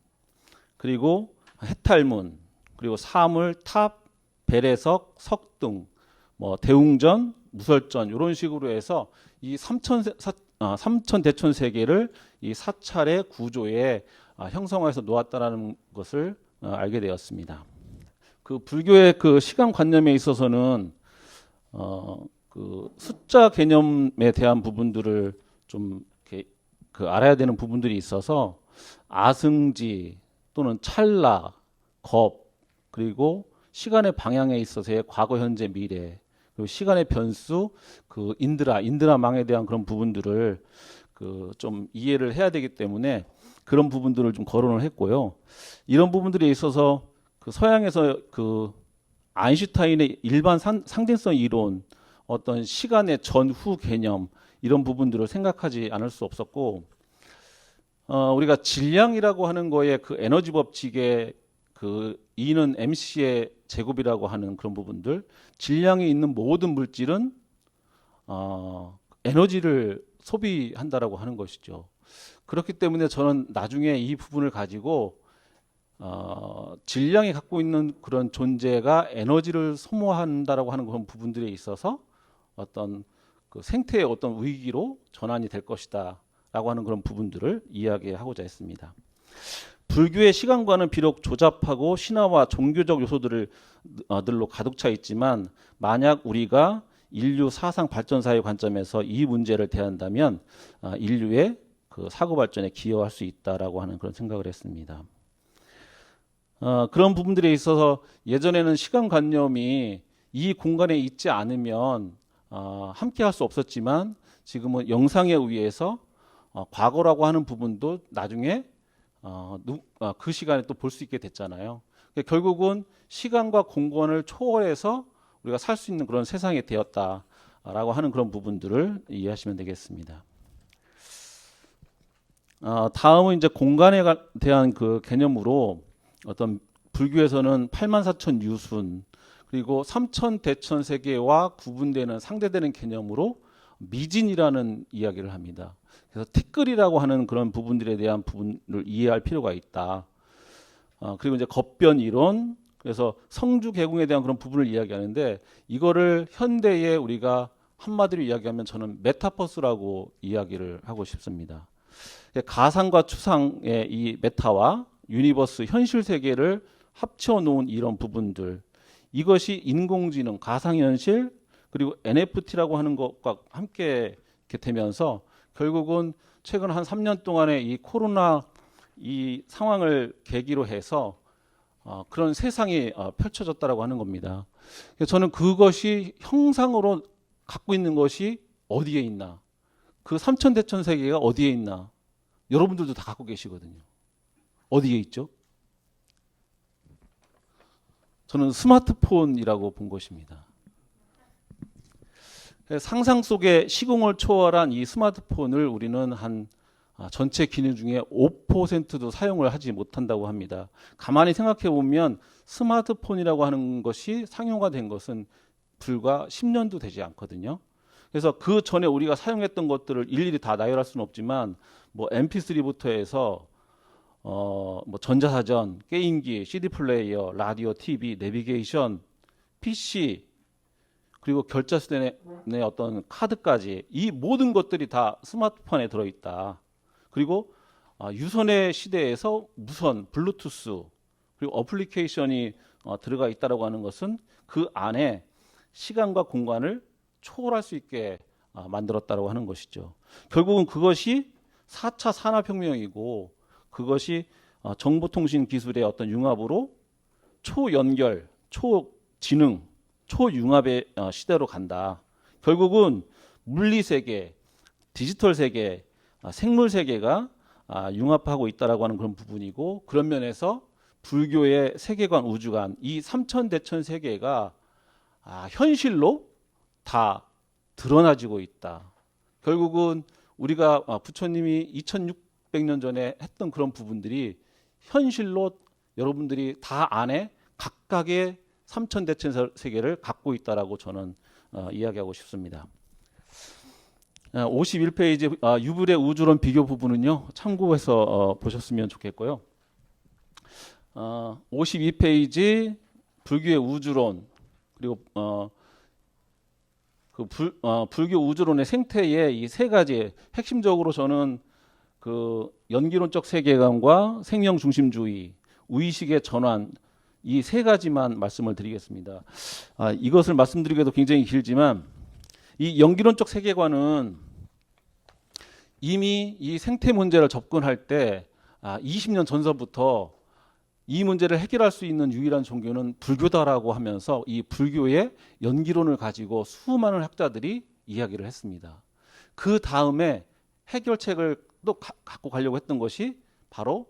그리고 해탈문, 그리고 사물, 탑, 배례석, 석등, 뭐 대웅전, 무설전 이런 식으로 해서 이 삼천대천 세계를 이 사찰의 구조에 형성해서 놓았다라는 것을 알게 되었습니다. 그 불교의 그 시간 관념에 있어서는 그 숫자 개념에 대한 부분들을 좀 이렇게 알아야 되는 부분들이 있어서 아승지 또는 찰나, 겁, 그리고 시간의 방향에 있어서의 과거, 현재, 미래, 그리고 시간의 변수, 그 인드라망에 대한 그런 부분들을 좀 이해를 해야 되기 때문에 그런 부분들을 좀 거론을 했고요. 이런 부분들에 있어서 그 서양에서 그 아인슈타인의 일반 상대성 이론, 어떤 시간의 전후 개념 이런 부분들을 생각하지 않을 수 없었고, 우리가 질량이라고 하는 거에 그 에너지 법칙의 그 E는 mc의 제곱이라고 하는 그런 부분들, 질량이 있는 모든 물질은 에너지를 소비한다라고 하는 것이죠. 그렇기 때문에 저는 나중에 이 부분을 가지고 질량이 갖고 있는 그런 존재가 에너지를 소모한다라고 하는 그런 부분들에 있어서 어떤 그 생태의 어떤 위기로 전환이 될 것이다라고 하는 그런 부분들을 이야기하고자 했습니다. 불교의 시간관은 비록 조잡하고 신화와 종교적 요소들로 가득 차 있지만 만약 우리가 인류 사상 발전사의 관점에서 이 문제를 대한다면 인류의 그 사고 발전에 기여할 수 있다라고 하는 그런 생각을 했습니다. 그런 부분들에 있어서 예전에는 시간관념이 이 공간에 있지 않으면 함께 할 수 없었지만 지금은 영상에 의해서 과거라고 하는 부분도 나중에 그 시간에 또 볼 수 있게 됐잖아요. 결국은 시간과 공간을 초월해서 우리가 살 수 있는 그런 세상이 되었다라고 하는 그런 부분들을 이해하시면 되겠습니다. 다음은 이제 공간에 대한 그 개념으로 어떤 불교에서는 84,000 유순 그리고 3,000 대천 세계와 구분되는 상대되는 개념으로 미진이라는 이야기를 합니다. 그래서 티끌이라고 하는 그런 부분들에 대한 부분을 이해할 필요가 있다. 그리고 이제 겁변 이론, 그래서 성주 개궁에 대한 그런 부분을 이야기하는데 이거를 현대에 우리가 한마디로 이야기하면 저는 메타버스라고 이야기를 하고 싶습니다. 가상과 추상의 이 메타와 유니버스 현실 세계를 합쳐 놓은 이런 부분들, 이것이 인공지능, 가상현실 그리고 NFT라고 하는 것과 함께 이렇게 되면서 결국은 최근 한 3년 동안의 이 코로나 이 상황을 계기로 해서 그런 세상이 펼쳐졌다라고 하는 겁니다. 그래서 저는 그것이 형상으로 갖고 있는 것이 어디에 있나, 그 삼천대천 세계가 어디에 있나, 여러분들도 다 갖고 계시거든요. 어디에 있죠? 저는 스마트폰이라고 본 것입니다. 상상 속의 시공을 초월한 이 스마트폰을 우리는 한 전체 기능 중에 5%도 사용을 하지 못한다고 합니다. 가만히 생각해 보면 스마트폰이라고 하는 것이 상용화된 것은 불과 10년도 되지 않거든요. 그래서 그 전에 우리가 사용했던 것들을 일일이 다 나열할 수는 없지만 뭐 MP3부터 해서 뭐 전자사전, 게임기, CD 플레이어, 라디오, TV, 내비게이션, PC, 그리고 결제수단의 어떤 카드까지 이 모든 것들이 다 스마트폰에 들어있다. 그리고 유선의 시대에서 무선, 블루투스, 그리고 어플리케이션이 들어가 있다라고 하는 것은 그 안에 시간과 공간을 초월할 수 있게 만들었다라고 하는 것이죠. 결국은 그것이 4차 산업혁명이고 그것이 정보통신 기술의 어떤 융합으로 초연결, 초지능, 초융합의 시대로 간다. 결국은 물리 세계, 디지털 세계, 생물 세계가 융합하고 있다라고 하는 그런 부분이고, 그런 면에서 불교의 세계관, 우주관, 이 삼천대천 세계가 현실로 다 드러나지고 있다. 결국은 우리가 부처님이 2600년 전에 했던 그런 부분들이 현실로 여러분들이 다 안에 각각의 삼천대천 세계를 갖고 있다라고 저는 이야기하고 싶습니다. 51페이지 유불의 우주론 비교 부분은요, 참고해서 보셨으면 좋겠고요. 52페이지 불교의 우주론, 그리고 불교 우주론의 생태의 이 세 가지, 핵심적으로 저는 그 연기론적 세계관과 생명 중심주의, 의식의 전환, 이 세 가지만 말씀을 드리겠습니다. 이것을 말씀드리기도 굉장히 길지만, 이 연기론적 세계관은 이미 이 생태 문제를 접근할 때 20년 전서부터 이 문제를 해결할 수 있는 유일한 종교는 불교다라고 하면서 이 불교의 연기론을 가지고 수많은 학자들이 이야기를 했습니다. 그 다음에 해결책을 또 갖고 가려고 했던 것이 바로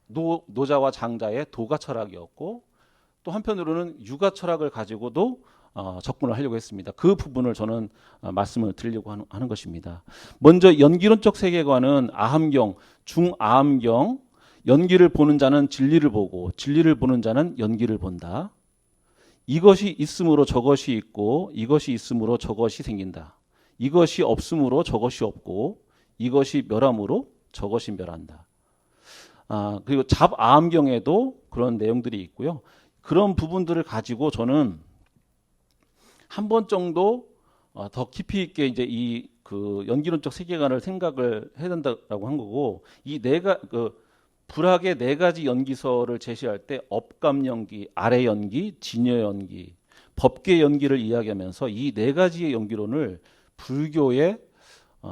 노자와 장자의 도가 철학이었고, 또 한편으로는 유가 철학을 가지고도 접근을 하려고 했습니다. 그 부분을 저는 말씀을 드리려고 하는 것입니다. 먼저 연기론적 세계관은 아함경, 중아함경, 연기를 보는 자는 진리를 보고 진리를 보는 자는 연기를 본다. 이것이 있으므로 저것이 있고 이것이 있으므로 저것이 생긴다. 이것이 없으므로 저것이 없고 이것이 멸함으로 저것이 멸한다. 그리고 잡아함경에도 그런 내용들이 있고요. 그런 부분들을 가지고 저는 한 번 정도 더 깊이 있게 이제 이 그 연기론적 세계관을 생각을 해야 된다라고 한 거고, 이 불학의 네 가지 연기설을 제시할 때 업감 연기, 아래 연기, 진여 연기, 법계 연기를 이야기하면서 이 네 가지의 연기론을 불교의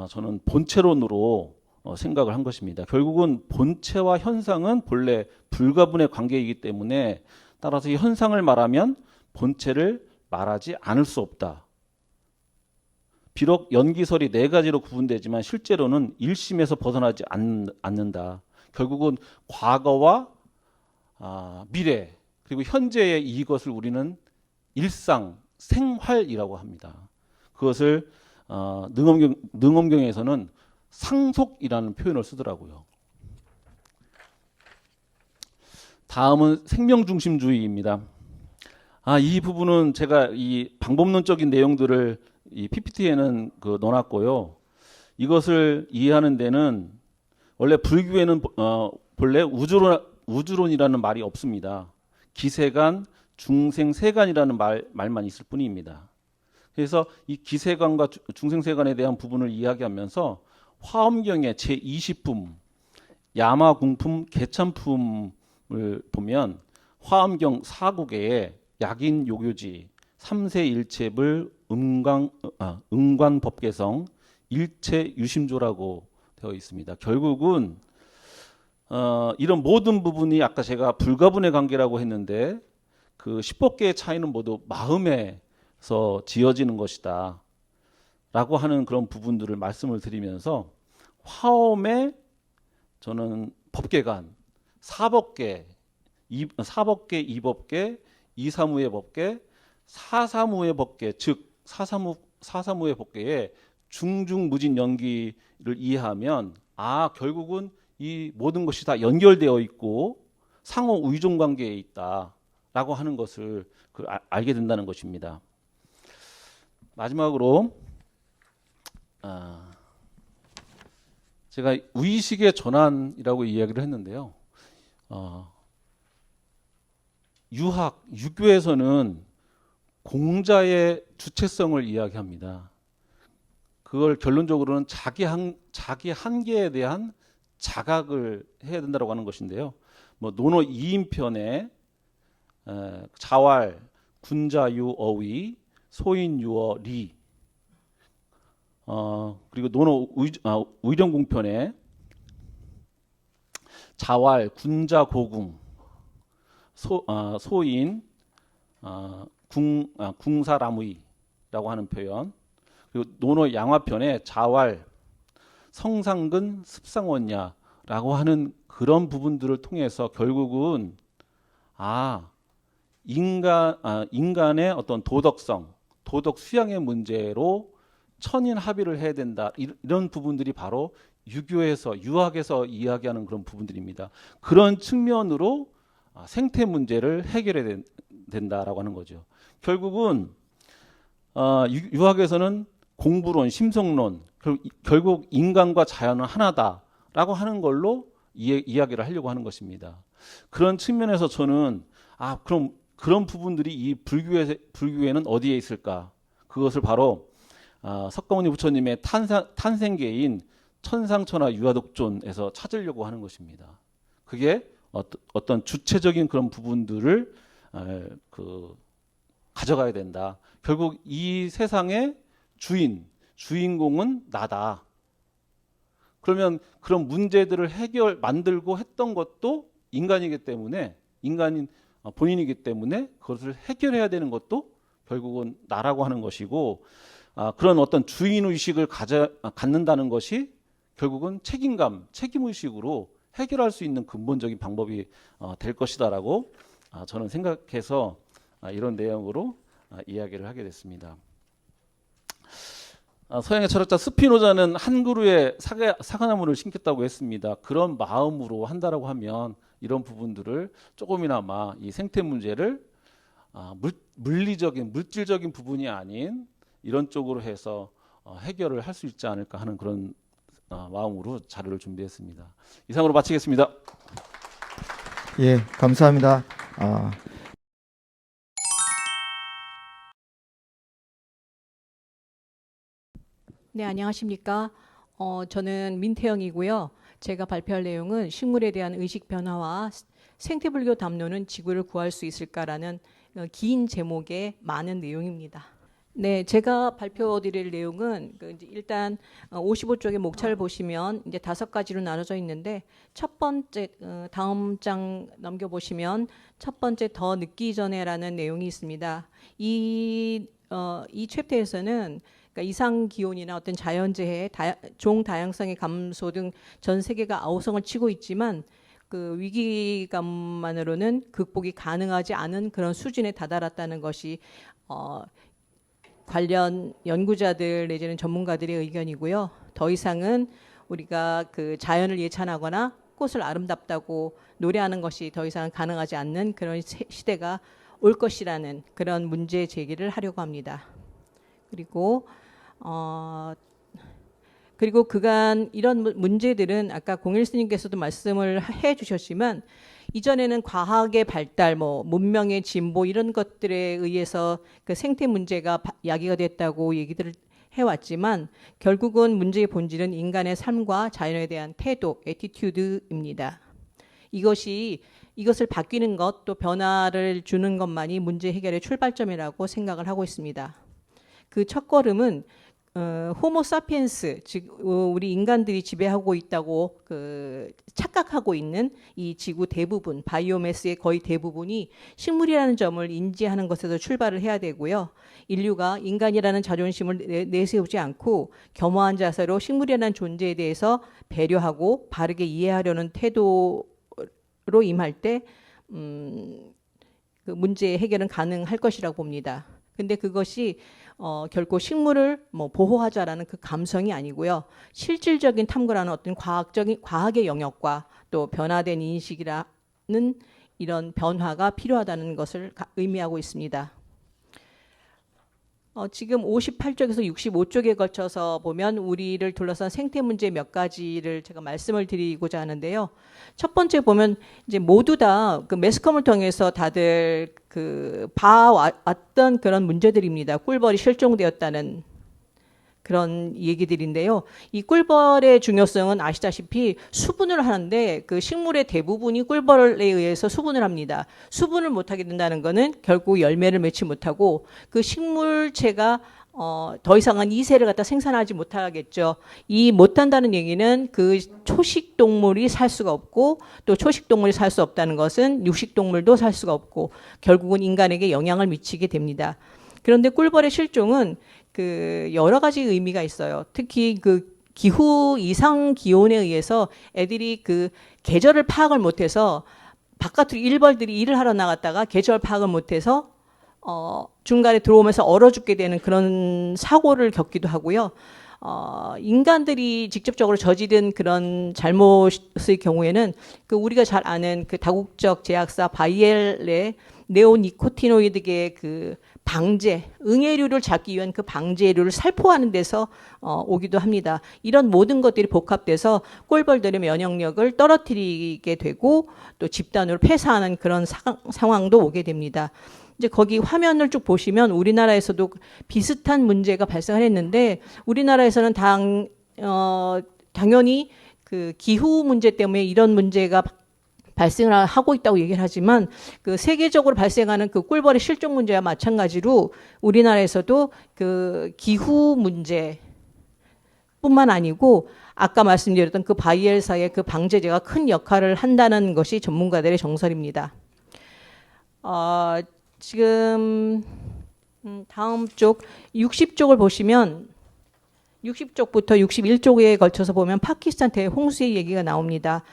저는 본체론으로 생각을 한 것입니다. 결국은 본체와 현상은 본래 불가분의 관계이기 때문에, 따라서 이 현상을 말하면 본체를 말하지 않을 수 없다. 비록 연기설이 네 가지로 구분되지만 실제로는 일심에서 벗어나지 않는다. 결국은 과거와 미래, 그리고 현재의 이것을 우리는 일상, 생활이라고 합니다. 그것을 능엄경에서는 상속이라는 표현을 쓰더라고요. 다음은 생명중심주의입니다. 이 부분은 제가 이 방법론적인 내용들을 이 PPT에는 넣어놨고요. 이것을 이해하는 데는 원래 불교에는 본래 우주론이라는 말이 없습니다. 기세관, 중생세관이라는 말만 있을 뿐입니다. 그래서 이 기세관과 중생세관에 대한 부분을 이야기하면서 화엄경의 제20품 야마궁품 개참품을 보면 화엄경 4국에 약인 요교지, 삼세일체불 응관법계성, 일체유심조라고 되어 있습니다. 결국은 이런 모든 부분이 아까 제가 불가분의 관계라고 했는데, 그 10법계의 차이는 모두 마음에서 지어지는 것이다 라고 하는 그런 부분들을 말씀을 드리면서, 화엄의 저는 법계관, 사법계, 이법계, 이사무의 법계, 사사무의 법계, 즉 사사무의 법계의 중중무진 연기를 이해하면 결국은 이 모든 것이 다 연결되어 있고 상호 의존 관계에 있다라고 하는 것을 알게 된다는 것입니다. 마지막으로 제가 의식의 전환이라고 이야기를 했는데요. 유교에서는 공자의 주체성을 이야기합니다. 그걸 결론적으로는 자기 한계에 대한 자각을 해야 된다고 하는 것인데요. 뭐 논어 2인편에 자왈, 군자유, 어위, 소인유어, 리. 그리고 논어 의령공편에 자왈, 군자, 고궁, 소인, 궁사라무이라고 하는 표현. 그리고 논어 양화편에 자왈, 성상근, 습상원야라고 하는 그런 부분들을 통해서 결국은 인간의 어떤 도덕성, 도덕 수양의 문제로 천인 합의를 해야 된다. 이런 부분들이 바로 유학에서 이야기하는 그런 부분들입니다. 그런 측면으로 생태 문제를 해결해야 된다라고 하는 거죠. 결국은 유학에서는 공부론, 심성론, 결국 인간과 자연은 하나다라고 하는 걸로 이야기를 하려고 하는 것입니다. 그런 측면에서 저는 그럼 그런 부분들이 이 불교에는 어디에 있을까? 그것을 바로 석가모니 부처님의 탄생계인 천상천하 유아독존에서 찾으려고 하는 것입니다. 그게 어떤 주체적인 그런 부분들을 가져가야 된다. 결국 이 세상의 주인공은 나다. 그러면 그런 문제들을 만들고 했던 것도 인간이기 때문에 인간인 본인이기 때문에 그것을 해결해야 되는 것도 결국은 나라고 하는 것이고 그런 어떤 주인의식을 갖는다는 것이 결국은 책임의식으로 해결할 수 있는 근본적인 방법이 될 것이다라고 저는 생각해서 이런 내용으로 이야기를 하게 됐습니다. 서양의 철학자 스피노자는 한 그루에 사과나무를 심겠다고 했습니다. 그런 마음으로 한다라고 하면 이런 부분들을 조금이나마 이 생태 문제를 물질적인 부분이 아닌 이런 쪽으로 해서 해결을 할 수 있지 않을까 하는 그런 마음으로 자료를 준비했습니다. 이상으로 마치겠습니다. 예, 감사합니다. 네, 안녕하십니까. 저는 민태영이고요. 제가 발표할 내용은 식물에 대한 의식 변화와 생태불교 담론은 지구를 구할 수 있을까라는 긴 제목의 많은 내용입니다. 네, 제가 발표드릴 내용은 일단 55쪽의 목차를 보시면 이제 5가지로 나눠져 있는데 첫 번째 다음 장 넘겨보시면 첫 번째 더 늦기 전에라는 내용이 있습니다. 이 챕터에서는 그러니까 이상 기온이나 어떤 자연재해, 종 다양성의 감소 등 전 세계가 아우성을 치고 있지만 그 위기감만으로는 극복이 가능하지 않은 그런 수준에 다다랐다는 것이 관련 연구자들 내지는 전문가들의 의견이고요. 더 이상은 우리가 그 자연을 예찬하거나 꽃을 아름답다고 노래하는 것이 더 이상 가능하지 않는 그런 시대가 올 것이라는 그런 문제 제기를 하려고 합니다. 그리고 그간 이런 문제들은 아까 공일 스님께서도 말씀을 해 주셨지만 이전에는 과학의 발달, 문명의 진보 이런 것들에 의해서 그 생태 문제가 야기가 됐다고 얘기들을 해왔지만 결국은 문제의 본질은 인간의 삶과 자연에 대한 태도, 애티튜드입니다. 이것을 바뀌는 것, 또 변화를 주는 것만이 문제 해결의 출발점이라고 생각을 하고 있습니다. 그 첫걸음은 호모 사피엔스, 즉 우리 인간들이 지배하고 있다고 착각하고 있는 이 지구 대부분, 바이오매스의 거의 대부분이 식물이라는 점을 인지하는 것에서 출발을 해야 되고요. 인류가 인간이라는 자존심을 내세우지 않고 겸허한 자세로 식물이라는 존재에 대해서 배려하고 바르게 이해하려는 태도로 임할 때 그 문제의 해결은 가능할 것이라고 봅니다. 근데 그것이 결코 식물을 보호하자라는 그 감성이 아니고요. 실질적인 탐구라는 어떤 과학의 영역과 또 변화된 인식이라는 이런 변화가 필요하다는 것을 의미하고 있습니다. 지금 58쪽에서 65쪽에 걸쳐서 보면 우리를 둘러싼 생태 문제 몇 가지를 제가 말씀을 드리고자 하는데요. 첫 번째 보면 이제 모두 다 그 매스컴을 통해서 다들 그 봐왔던 그런 문제들입니다. 꿀벌이 실종되었다는 그런 얘기들인데요. 이 꿀벌의 중요성은 아시다시피 수분을 하는데 그 식물의 대부분이 꿀벌에 의해서 수분을 합니다. 수분을 못하게 된다는 것은 결국 열매를 맺지 못하고 그 식물체가 더 이상은 이세를 갖다 생산하지 못하겠죠. 이 못한다는 얘기는 그 초식 동물이 살 수가 없고 또 초식 동물이 살 수 없다는 것은 육식 동물도 살 수가 없고 결국은 인간에게 영향을 미치게 됩니다. 그런데 꿀벌의 실종은 그 여러 가지 의미가 있어요. 특히 그 기후 이상 기온에 의해서 애들이 그 계절을 파악을 못해서 바깥으로 일벌들이 일을 하러 나갔다가 계절 파악을 못해서 중간에 들어오면서 얼어 죽게 되는 그런 사고를 겪기도 하고요. 인간들이 직접적으로 저지른 그런 잘못의 경우에는 그 우리가 잘 아는 그 다국적 제약사 바이엘의 네오니코티노이드의 그 방제, 응애류를 잡기 위한 그 방제류를 살포하는 데서 오기도 합니다. 이런 모든 것들이 복합돼서 꿀벌들의 면역력을 떨어뜨리게 되고 또 집단으로 폐사하는 그런 상황도 오게 됩니다. 이제 거기 화면을 쭉 보시면 우리나라에서도 비슷한 문제가 발생을 했는데 우리나라에서는 당연히 그 기후 문제 때문에 이런 문제가 발생을 하고 있다고 얘기를 하지만 그 세계적으로 발생하는 그 꿀벌의 실종 문제와 마찬가지로 우리나라에서도 그 기후 문제뿐만 아니고 아까 말씀드렸던 그 바이엘사의 그 방제제가 큰 역할을 한다는 것이 전문가들의 정설입니다. 지금 다음 쪽 60쪽을 보시면 60쪽부터 61쪽에 걸쳐서 보면 파키스탄 대홍수의 얘기가 나옵니다.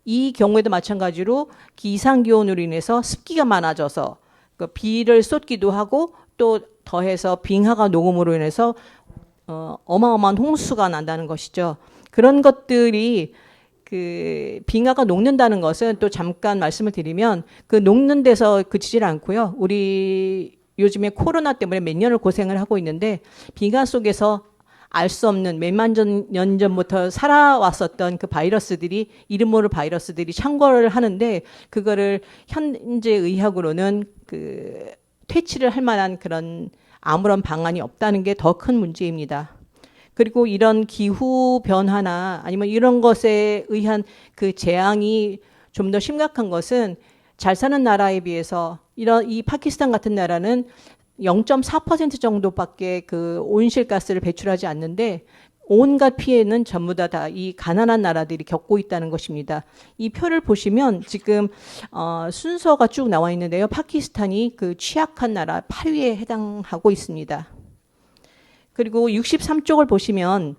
이 경우에도 마찬가지로 기상기온으로 인해서 습기가 많아져서 그 비를 쏟기도 하고 또 더해서 빙하가 녹음으로 인해서 어마어마한 홍수가 난다는 것이죠. 그런 것들이 그 빙하가 녹는다는 것은 또 잠깐 말씀을 드리면 그 녹는 데서 그치질 않고요. 우리 요즘에 코로나 때문에 몇 년을 고생을 하고 있는데 빙하 속에서 알 수 없는 몇만 년 전부터 살아왔었던 그 바이러스들이 이름 모를 바이러스들이 창궐을 하는데 그거를 현재 의학으로는 그 퇴치를 할 만한 그런 아무런 방안이 없다는 게 더 큰 문제입니다. 그리고 이런 기후 변화나 아니면 이런 것에 의한 그 재앙이 좀 더 심각한 것은 잘 사는 나라에 비해서 이 파키스탄 같은 나라는 0.4% 정도밖에 그 온실가스를 배출하지 않는데 온갖 피해는 전부 다 이 가난한 나라들이 겪고 있다는 것입니다. 이 표를 보시면 지금 순서가 쭉 나와 있는데요. 파키스탄이 그 취약한 나라 8위에 해당하고 있습니다. 그리고 63쪽을 보시면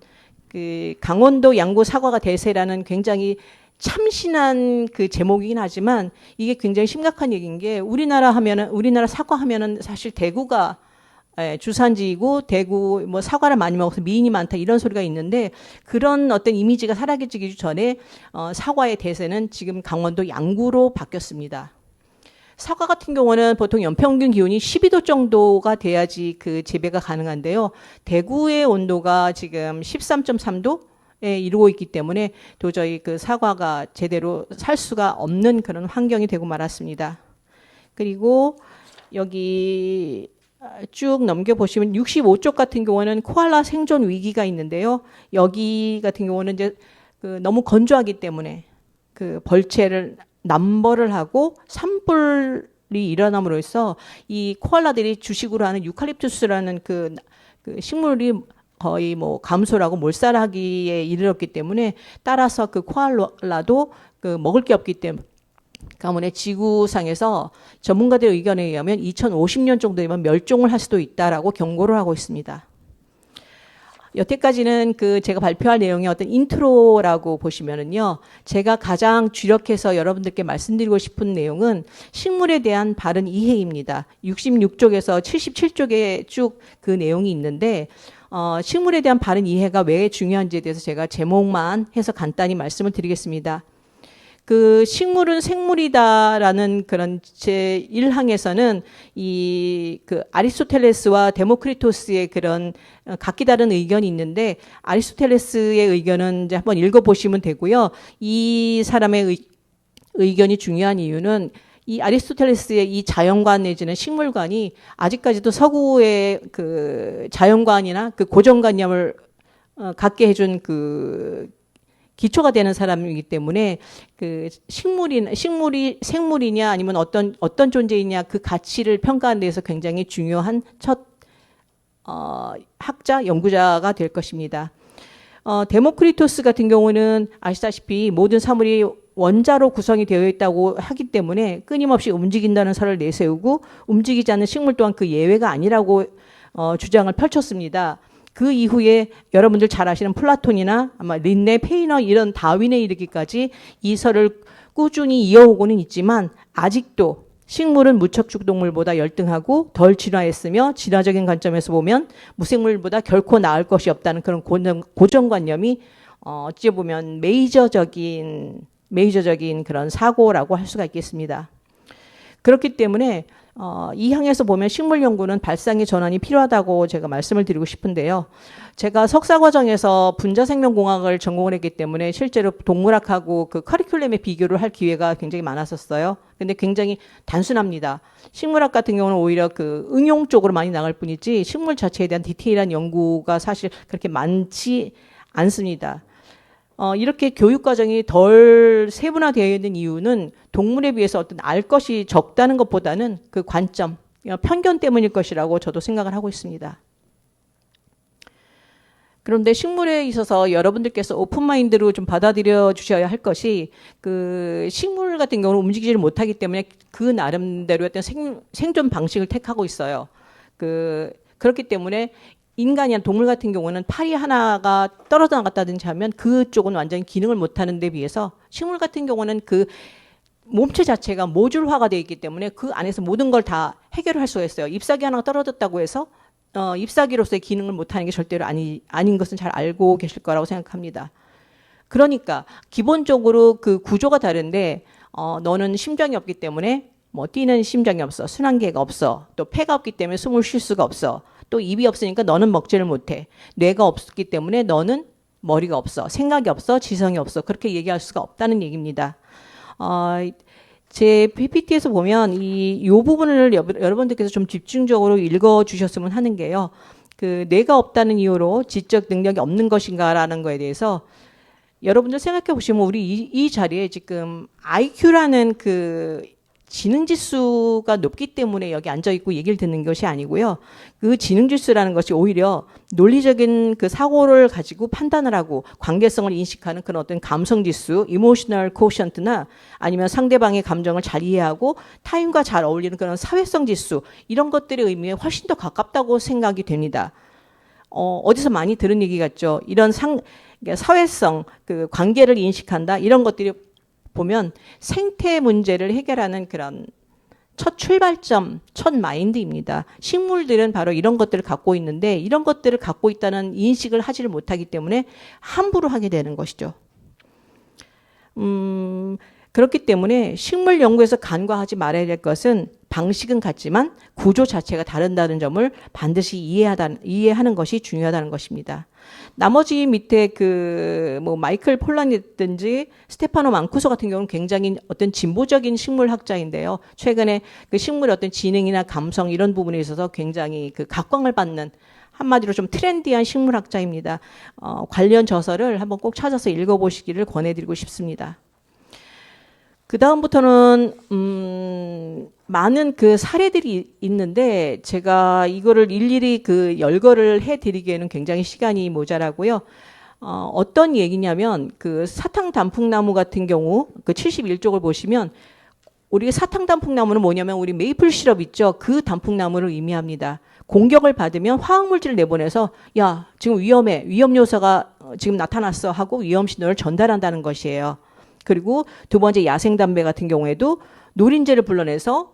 그 강원도 양구 사과가 대세라는 굉장히 참신한 그 제목이긴 하지만 이게 굉장히 심각한 얘기인 게 우리나라 사과 하면은 사실 대구가 주산지이고 대구 뭐 사과를 많이 먹어서 미인이 많다 이런 소리가 있는데 그런 어떤 이미지가 사라지기 전에 사과의 대세는 지금 강원도 양구로 바뀌었습니다. 사과 같은 경우는 보통 연평균 기온이 12도 정도가 돼야지 그 재배가 가능한데요. 대구의 온도가 지금 13.3도에 이르고 있기 때문에 도저히 그 사과가 제대로 살 수가 없는 그런 환경이 되고 말았습니다. 그리고 여기 쭉 넘겨보시면 65쪽 같은 경우는 코알라 생존 위기가 있는데요. 여기 같은 경우는 이제 그 너무 건조하기 때문에 그 벌채를 남벌을 하고 산불이 일어남으로 해서 이 코알라들이 주식으로 하는 유칼립투스라는 그 식물이 거의 뭐 감소라고 몰살하기에 이르렀기 때문에 따라서 그 코알라도 그 먹을 게 없기 때문에 지구상에서 전문가들의 의견에 의하면 2050년 정도 되면 멸종을 할 수도 있다라고 경고를 하고 있습니다. 여태까지는 그 제가 발표할 내용의 어떤 인트로라고 보시면은요, 제가 가장 주력해서 여러분들께 말씀드리고 싶은 내용은 식물에 대한 바른 이해입니다. 66쪽에서 77쪽에 쭉 그 내용이 있는데, 식물에 대한 바른 이해가 왜 중요한지에 대해서 제가 제목만 해서 간단히 말씀을 드리겠습니다. 그 식물은 생물이다라는 그런 제 1항에서는 이 그 아리스토텔레스와 데모크리토스의 그런 각기 다른 의견이 있는데, 아리스토텔레스의 의견은 이제 한번 읽어보시면 되고요. 이 사람의 의견이 중요한 이유는 이 아리스토텔레스의 이 자연관 내지는 식물관이 아직까지도 서구의 그 자연관이나 그 고정관념을 갖게 해준 그 기초가 되는 사람이기 때문에 그 식물이 생물이냐 아니면 어떤 존재이냐 그 가치를 평가하는 데서 굉장히 중요한 첫 학자, 연구자가 될 것입니다. 데모크리토스 같은 경우는 아시다시피 모든 사물이 원자로 구성이 되어 있다고 하기 때문에 끊임없이 움직인다는 설을 내세우고, 움직이지 않는 식물 또한 그 예외가 아니라고 주장을 펼쳤습니다. 그 이후에 여러분들 잘 아시는 플라톤이나 아마 린네, 페이너 이런 다윈에 이르기까지 이 설을 꾸준히 이어오고는 있지만, 아직도 식물은 무척축 동물보다 열등하고 덜 진화했으며 진화적인 관점에서 보면 무생물보다 결코 나을 것이 없다는 그런 고정관념이 어찌 보면 메이저적인 그런 사고라고 할 수가 있겠습니다. 그렇기 때문에 이 항에서 보면 식물 연구는 발상의 전환이 필요하다고 제가 말씀을 드리고 싶은데요. 제가 석사 과정에서 분자생명공학을 전공을 했기 때문에 실제로 동물학하고 그 커리큘럼에 비교를 할 기회가 굉장히 많았었어요. 근데 굉장히 단순합니다. 식물학 같은 경우는 오히려 그 응용 쪽으로 많이 나갈 뿐이지 식물 자체에 대한 디테일한 연구가 사실 그렇게 많지 않습니다. 이렇게 교육 과정이 덜 세분화되어 있는 이유는 동물에 비해서 어떤 알 것이 적다는 것보다는 그 관점, 편견 때문일 것이라고 저도 생각을 하고 있습니다. 그런데 식물에 있어서 여러분들께서 오픈마인드로 좀 받아들여 주셔야 할 것이, 그 식물 같은 경우는 움직이지를 못하기 때문에 그 나름대로 어떤 생존 방식을 택하고 있어요. 그렇기 때문에 인간이나 동물 같은 경우는 팔이 하나가 떨어져 나갔다든지 하면 그쪽은 완전히 기능을 못하는 데 비해서, 식물 같은 경우는 그 몸체 자체가 모듈화가 되어 있기 때문에 그 안에서 모든 걸 다 해결할 수가 있어요. 잎사귀 하나가 떨어졌다고 해서 잎사귀로서의 기능을 못하는 게 절대로 아닌 것은 잘 알고 계실 거라고 생각합니다. 그러니까 기본적으로 그 구조가 다른데, 너는 심장이 없기 때문에 뭐 뛰는 심장이 없어, 순환계가 없어, 또 폐가 없기 때문에 숨을 쉴 수가 없어, 또 입이 없으니까 너는 먹지를 못해, 뇌가 없기 때문에 너는 머리가 없어, 생각이 없어, 지성이 없어, 그렇게 얘기할 수가 없다는 얘기입니다. 제 PPT에서 보면 이 부분을 여러분들께서 좀 집중적으로 읽어주셨으면 하는 게요. 그 뇌가 없다는 이유로 지적 능력이 없는 것인가라는 거에 대해서 여러분들 생각해 보시면, 우리 이 자리에 지금 IQ라는 그 지능지수가 높기 때문에 여기 앉아있고 얘기를 듣는 것이 아니고요. 그 지능지수라는 것이 오히려 논리적인 그 사고를 가지고 판단을 하고 관계성을 인식하는 그런 어떤 감성지수, 이모셔널 코션트나 아니면 상대방의 감정을 잘 이해하고 타인과 잘 어울리는 그런 사회성 지수, 이런 것들의 의미에 훨씬 더 가깝다고 생각이 됩니다. 어디서 많이 들은 얘기 같죠. 이런 사회성, 그 관계를 인식한다, 이런 것들이 보면 생태 문제를 해결하는 그런 첫 출발점, 첫 마인드입니다. 식물들은 바로 이런 것들을 갖고 있는데, 이런 것들을 갖고 있다는 인식을 하지를 못하기 때문에 함부로 하게 되는 것이죠. 그렇기 때문에 식물 연구에서 간과하지 말아야 될 것은 방식은 같지만 구조 자체가 다른다는 점을 반드시 이해하는 것이 중요하다는 것입니다. 나머지 밑에 뭐 마이클 폴란이든지 스테파노 망쿠소 같은 경우는 굉장히 어떤 진보적인 식물학자인데요. 최근에 그 식물의 어떤 지능이나 감성 이런 부분에 있어서 굉장히 그 각광을 받는, 한마디로 좀 트렌디한 식물학자입니다. 관련 저서를 한번 꼭 찾아서 읽어보시기를 권해드리고 싶습니다. 그 다음부터는 많은 그 사례들이 있는데 제가 이거를 일일이 그 열거를 해드리기에는 굉장히 시간이 모자라고요. 어떤 얘기냐면, 그 사탕 단풍나무 같은 경우 그 71쪽을 보시면, 우리 사탕 단풍나무는 뭐냐면 우리 메이플 시럽 있죠. 그 단풍나무를 의미합니다. 공격을 받으면 화학물질을 내보내서 야, 지금 위험해, 위험 요소가 지금 나타났어 하고 위험 신호를 전달한다는 것이에요. 그리고 두 번째 야생담배 같은 경우에도 노린재를 불러내서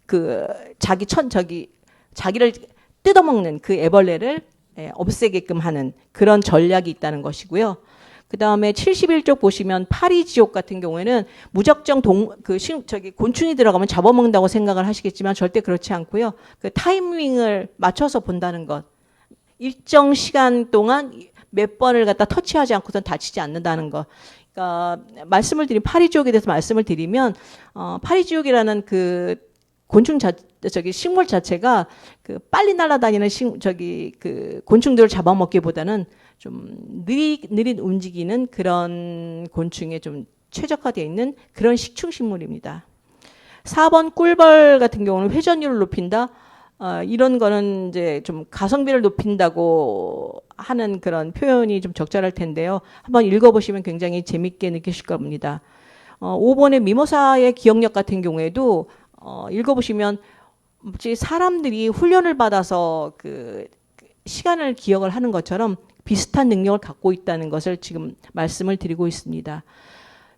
그 자기를 뜯어먹는 그 애벌레를 없애게끔 하는 그런 전략이 있다는 것이고요. 그다음에 71쪽 보시면 파리지옥 같은 경우에는 무작정 곤충이 들어가면 잡아먹는다고 생각을 하시겠지만 절대 그렇지 않고요. 그 타이밍을 맞춰서 본다는 것. 일정 시간 동안 몇 번을 갖다 터치하지 않고선 다치지 않는다는 것. 그러니까 파리지옥에 대해서 말씀을 드리면 파리지옥이라는 그 식물 자체가 그 빨리 날아다니는 그 곤충들을 잡아먹기보다는 좀 느린 움직이는 그런 곤충에 좀 최적화되어 있는 그런 식충식물입니다. 4번 꿀벌 같은 경우는 회전율을 높인다. 이런 거는 이제 좀 가성비를 높인다고 하는 그런 표현이 좀 적절할 텐데요. 한번 읽어보시면 굉장히 재밌게 느끼실 겁니다. 5번의 미모사의 기억력 같은 경우에도 읽어보시면 사람들이 훈련을 받아서 그 시간을 기억을 하는 것처럼 비슷한 능력을 갖고 있다는 것을 지금 말씀을 드리고 있습니다.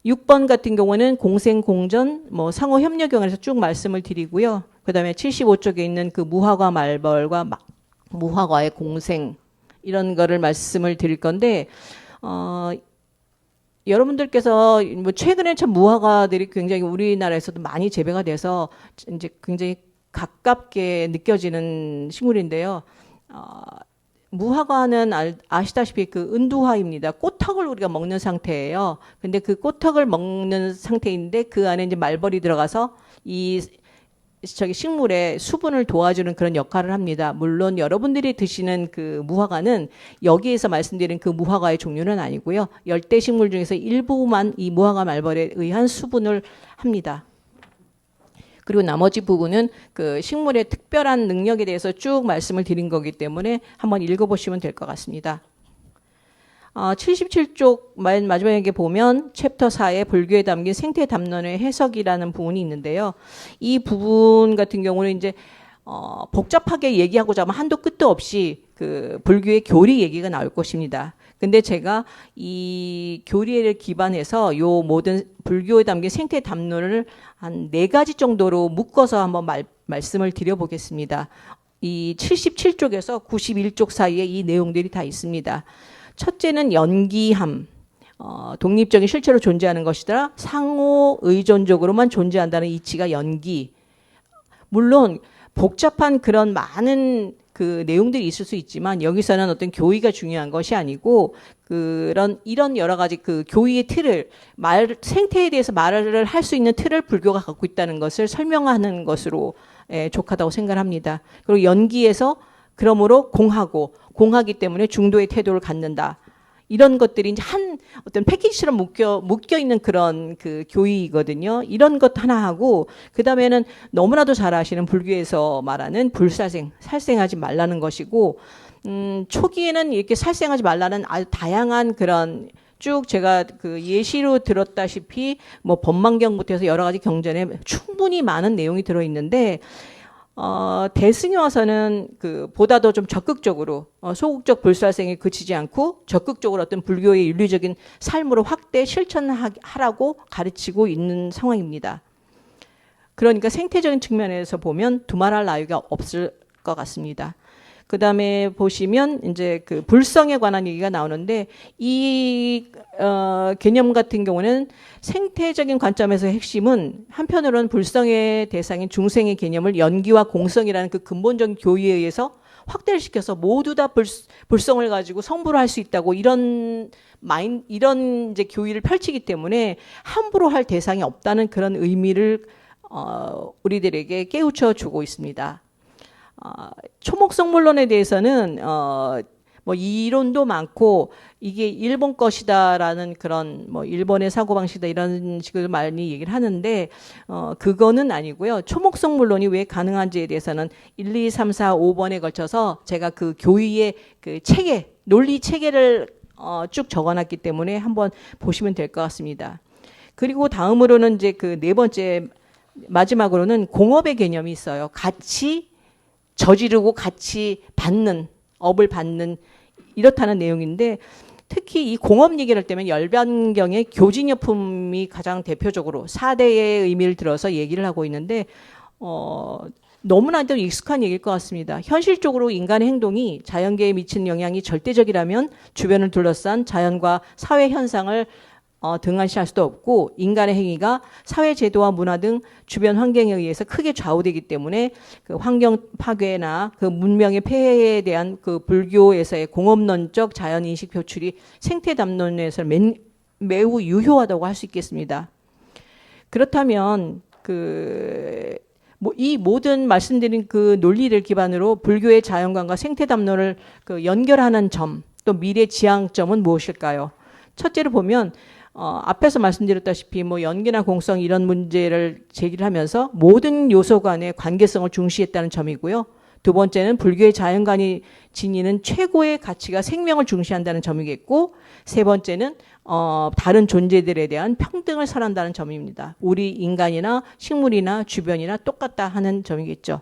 6번 같은 경우는 공생공전, 상호 협력에 관해서 쭉 말씀을 드리고요. 그 다음에 75쪽에 있는 그 무화과 말벌과 무화과의 공생, 이런 거를 말씀을 드릴 건데, 여러분들께서 최근에 참 무화과들이 굉장히 우리나라에서도 많이 재배가 돼서 이제 굉장히 가깝게 느껴지는 식물인데요. 무화과는 아시다시피 그 은두화입니다. 꽃턱을 우리가 먹는 상태예요. 근데 그 꽃턱을 먹는 상태인데 그 안에 이제 말벌이 들어가서 식물의 수분을 도와주는 그런 역할을 합니다. 물론 여러분들이 드시는 그 무화과는 여기에서 말씀드린 그 무화과의 종류는 아니고요. 열대 식물 중에서 일부만 이 무화과 말벌에 의한 수분을 합니다. 그리고 나머지 부분은 그 식물의 특별한 능력에 대해서 쭉 말씀을 드린 거기 때문에 한번 읽어보시면 될 것 같습니다. 77쪽 마지막에 보면 챕터 4에 불교에 담긴 생태 담론의 해석이라는 부분이 있는데요. 이 부분 같은 경우는 이제 복잡하게 얘기하고자 하면 한도 끝도 없이 그 불교의 교리 얘기가 나올 것입니다. 근데 제가 이 교리를 기반해서 요 모든 불교에 담긴 생태 담론을 한 4가지 정도로 묶어서 한번 말씀을 드려보겠습니다. 이 77쪽에서 91쪽 사이에 이 내용들이 다 있습니다. 첫째는 연기함, 독립적인 실체로 존재하는 것이더라. 상호 의존적으로만 존재한다는 이치가 연기. 물론 복잡한 그런 많은 그 내용들이 있을 수 있지만 여기서는 어떤 교의가 중요한 것이 아니고 이런 여러 가지 그 교의의 틀을 생태에 대해서 말을 할 수 있는 틀을 불교가 갖고 있다는 것을 설명하는 것으로 족하다고 생각합니다. 그리고 연기에서 그러므로 공하기 때문에 중도의 태도를 갖는다. 이런 것들이 이제 어떤 패키지처럼 묶여 있는 그런 그 교의이거든요. 이런 것 하나 하고, 그 다음에는 너무나도 잘 아시는 불교에서 말하는 살생하지 말라는 것이고, 초기에는 이렇게 살생하지 말라는 아주 다양한 그런 쭉 제가 그 예시로 들었다시피 법망경부터 해서 여러 가지 경전에 충분히 많은 내용이 들어있는데, 대승에 와서는 보다도 좀 적극적으로 소극적 불살생에 그치지 않고 적극적으로 어떤 불교의 윤리적인 삶으로 확대 실천하라고 가르치고 있는 상황입니다. 그러니까 생태적인 측면에서 보면 두말할 나위가 없을 것 같습니다. 그 다음에 보시면 이제 그 불성에 관한 얘기가 나오는데 이 개념 같은 경우는 생태적인 관점에서의 핵심은 한편으로는 불성의 대상인 중생의 개념을 연기와 공성이라는 그 근본적인 교의에 의해서 확대를 시켜서 모두 다 불성을 가지고 성불을 할 수 있다고 이런 이제 교의를 펼치기 때문에 함부로 할 대상이 없다는 그런 의미를 우리들에게 깨우쳐 주고 있습니다. 초목성물론에 대해서는 이론도 많고 이게 일본 것이다라는 그런 일본의 사고방식이다 이런 식으로 많이 얘기를 하는데 그거는 아니고요. 초목성물론이 왜 가능한지에 대해서는 1, 2, 3, 4, 5번에 걸쳐서 제가 그 교의의 그 체계, 논리 체계를 쭉 적어놨기 때문에 한번 보시면 될 것 같습니다. 그리고 다음으로는 이제 그 4번째 마지막으로는 공업의 개념이 있어요. 같이 저지르고 같이 업을 받는 이렇다는 내용인데 특히 이 공업 얘기를 할 때면 열반경의 교진여품이 가장 대표적으로 4대의 의미를 들어서 얘기를 하고 있는데 너무나도 익숙한 얘기일 것 같습니다. 현실적으로 인간의 행동이 자연계에 미치는 영향이 절대적이라면 주변을 둘러싼 자연과 사회 현상을 등한시할 수도 없고, 인간의 행위가 사회 제도와 문화 등 주변 환경에 의해서 크게 좌우되기 때문에 그 환경 파괴나 그 문명의 폐해에 대한 그 불교에서의 공업론적 자연 인식 표출이 생태 담론에서 매우 유효하다고 할 수 있겠습니다. 그렇다면 이 모든 말씀드린 그 논리를 기반으로 불교의 자연관과 생태 담론을 연결하는 점, 또 미래 지향점은 무엇일까요? 첫째로 보면 앞에서 말씀드렸다시피 연기나 공성 이런 문제를 제기를 하면서 모든 요소 간의 관계성을 중시했다는 점이고요. 두 번째는 불교의 자연관이 지니는 최고의 가치가 생명을 중시한다는 점이겠고, 세 번째는 다른 존재들에 대한 평등을 설한다는 점입니다. 우리 인간이나 식물이나 주변이나 똑같다 하는 점이겠죠.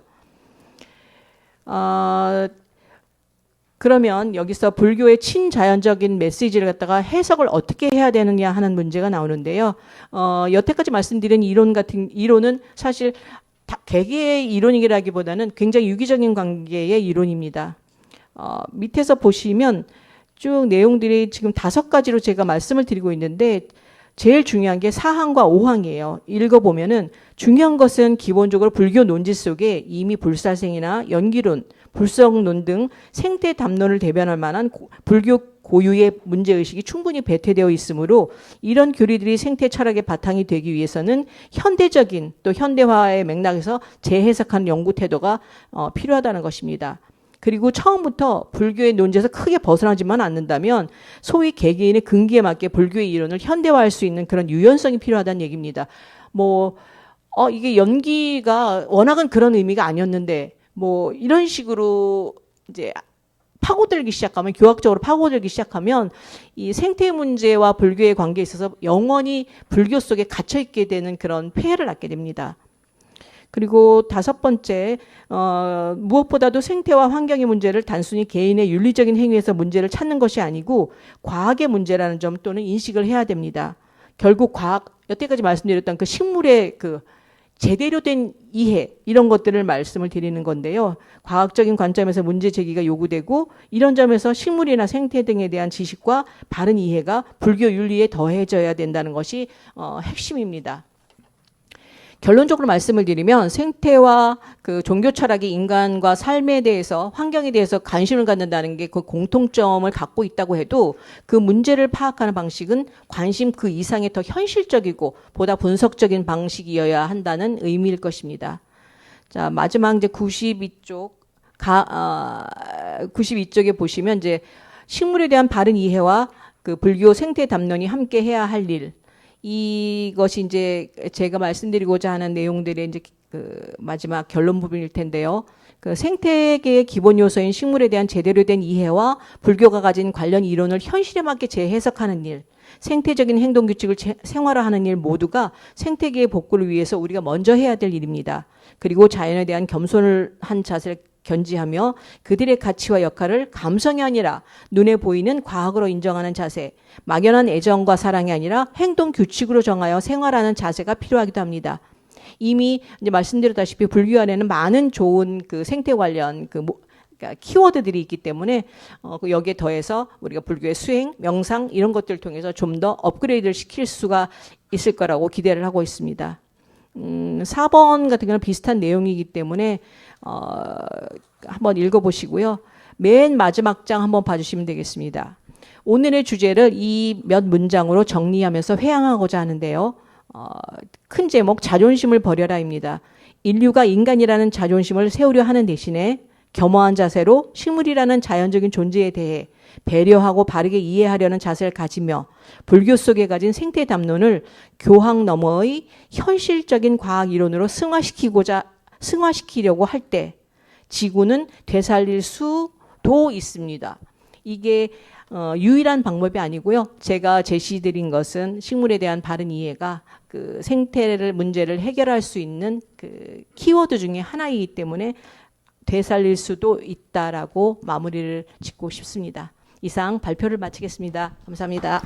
그러면 여기서 불교의 친자연적인 메시지를 갖다가 해석을 어떻게 해야 되느냐 하는 문제가 나오는데요. 여태까지 말씀드린 이론은 사실 개개의 이론이라기보다는 굉장히 유기적인 관계의 이론입니다. 밑에서 보시면 쭉 내용들이 지금 5가지로 제가 말씀을 드리고 있는데, 제일 중요한 게 4항과 5항이에요. 읽어보면은 중요한 것은 기본적으로 불교 논지 속에 이미 불살생이나 연기론, 불성론 등 생태 담론을 대변할 만한 불교 고유의 문제의식이 충분히 배태되어 있으므로, 이런 교리들이 생태 철학의 바탕이 되기 위해서는 현대적인 또 현대화의 맥락에서 재해석하는 연구 태도가 필요하다는 것입니다. 그리고 처음부터 불교의 논지에서 크게 벗어나지만 않는다면 소위 개개인의 근기에 맞게 불교의 이론을 현대화할 수 있는 그런 유연성이 필요하다는 얘기입니다. 이게 연기가 워낙은 그런 의미가 아니었는데 이런 식으로 이제 파고들기 시작하면, 교학적으로 파고들기 시작하면 이 생태 문제와 불교의 관계에 있어서 영원히 불교 속에 갇혀 있게 되는 그런 폐해를 낳게 됩니다. 그리고 5번째, 무엇보다도 생태와 환경의 문제를 단순히 개인의 윤리적인 행위에서 문제를 찾는 것이 아니고 과학의 문제라는 점 또는 인식을 해야 됩니다. 결국 과학, 여태까지 말씀드렸던 그 식물의 제대로 된 이해, 이런 것들을 말씀을 드리는 건데요. 과학적인 관점에서 문제 제기가 요구되고, 이런 점에서 식물이나 생태 등에 대한 지식과 바른 이해가 불교 윤리에 더해져야 된다는 것이 핵심입니다. 결론적으로 말씀을 드리면 생태와 종교 철학이 인간과 삶에 대해서, 환경에 대해서 관심을 갖는다는 게 그 공통점을 갖고 있다고 해도, 그 문제를 파악하는 방식은 관심 그 이상의 더 현실적이고 보다 분석적인 방식이어야 한다는 의미일 것입니다. 자, 마지막 이제 92쪽에 보시면 이제 식물에 대한 바른 이해와 그 불교 생태 담론이 함께 해야 할 일, 이것이 이제 제가 말씀드리고자 하는 내용들의 이제 마지막 결론 부분일 텐데요. 생태계의 기본 요소인 식물에 대한 제대로 된 이해와 불교가 가진 관련 이론을 현실에 맞게 재해석하는 일, 생태적인 행동 규칙을 생활화하는 일 모두가 생태계의 복구를 위해서 우리가 먼저 해야 될 일입니다. 그리고 자연에 대한 겸손을 한 자세를 견지하며 그들의 가치와 역할을 감성이 아니라 눈에 보이는 과학으로 인정하는 자세, 막연한 애정과 사랑이 아니라 행동 규칙으로 정하여 생활하는 자세가 필요하기도 합니다. 이미 이제 말씀드렸다시피 불교 안에는 많은 좋은 생태 관련 그러니까 키워드들이 있기 때문에 여기에 더해서 우리가 불교의 수행, 명상 이런 것들을 통해서 좀 더 업그레이드를 시킬 수가 있을 거라고 기대를 하고 있습니다. 4번 같은 경우는 비슷한 내용이기 때문에 한번 읽어보시고요. 맨 마지막 장 한번 봐주시면 되겠습니다. 오늘의 주제를 이 몇 문장으로 정리하면서 회항하고자 하는데요. 큰 제목, 자존심을 버려라입니다. 인류가 인간이라는 자존심을 세우려 하는 대신에 겸허한 자세로 식물이라는 자연적인 존재에 대해 배려하고 바르게 이해하려는 자세를 가지며 불교 속에 가진 생태 담론을 교학 너머의 현실적인 과학 이론으로 승화시키려고 할 때 지구는 되살릴 수도 있습니다. 이게 유일한 방법이 아니고요. 제가 제시드린 것은 식물에 대한 바른 이해가 생태를 문제를 해결할 수 있는 키워드 중에 하나이기 때문에 되살릴 수도 있다라고 마무리를 짓고 싶습니다. 이상 발표를 마치겠습니다. 감사합니다.